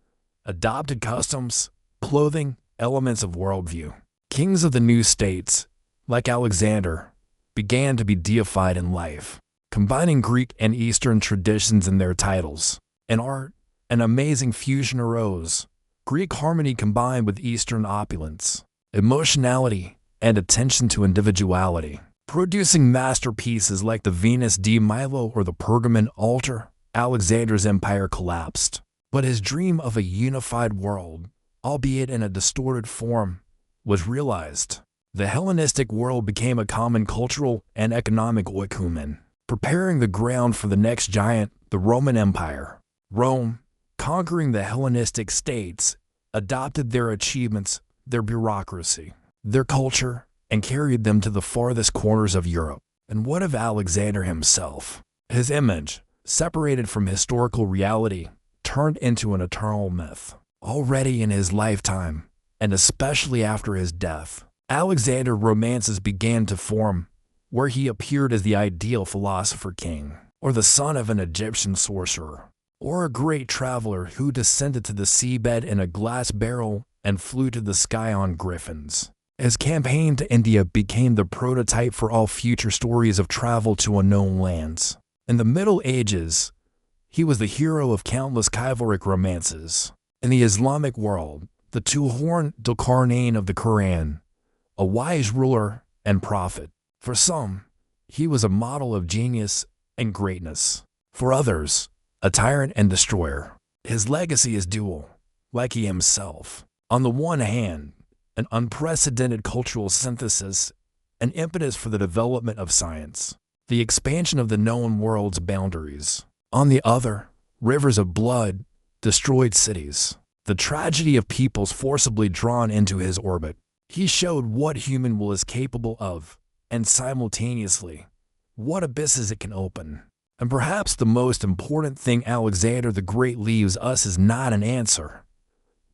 adopted customs, clothing, elements of worldview. Kings of the new states, like Alexander, began to be deified in life, combining Greek and Eastern traditions in their titles. In art, an amazing fusion arose. Greek harmony combined with Eastern opulence, emotionality, and attention to individuality, producing masterpieces like the Venus de Milo or the Pergamon altar. Alexander's empire collapsed, but his dream of a unified world, albeit in a distorted form, was realized. The Hellenistic world became a common cultural and economic oikoumene, preparing the ground for the next giant, the Roman Empire. Rome, conquering the Hellenistic states, adopted their achievements, their bureaucracy, their culture, and carried them to the farthest corners of Europe. And what of Alexander himself? His image, separated from historical reality, turned into an eternal myth. Already in his lifetime, and especially after his death, Alexander romances began to form, where he appeared as the ideal philosopher king, or the son of an Egyptian sorcerer, or a great traveler who descended to the seabed in a glass barrel and flew to the sky on griffins. His campaign to India became the prototype for all future stories of travel to unknown lands. In the Middle Ages, he was the hero of countless chivalric romances. In the Islamic world, the two-horned Dhul-Qarnayn of the Quran, a wise ruler and prophet. For some, he was a model of genius and greatness. For others, a tyrant and destroyer. His legacy is dual, like he himself. On the one hand, an unprecedented cultural synthesis, an impetus for the development of science, the expansion of the known world's boundaries. On the other, rivers of blood, destroyed cities, the tragedy of peoples forcibly drawn into his orbit. He showed what human will is capable of, and simultaneously, what abysses it can open. And perhaps the most important thing Alexander the Great leaves us is not an answer,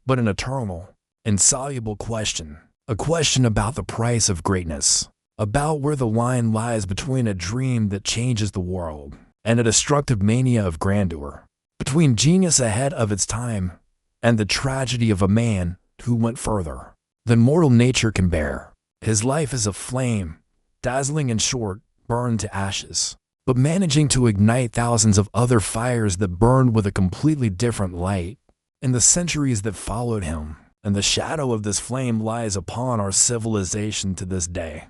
but an eternal, insoluble question. A question about the price of greatness, about where the line lies between a dream that changes the world and a destructive mania of grandeur, between genius ahead of its time and the tragedy of a man who went further than mortal nature can bear. His life is a flame, dazzling and short, burned to ashes, but managing to ignite thousands of other fires that burned with a completely different light. In the centuries that followed him, and the shadow of this flame lies upon our civilization to this day.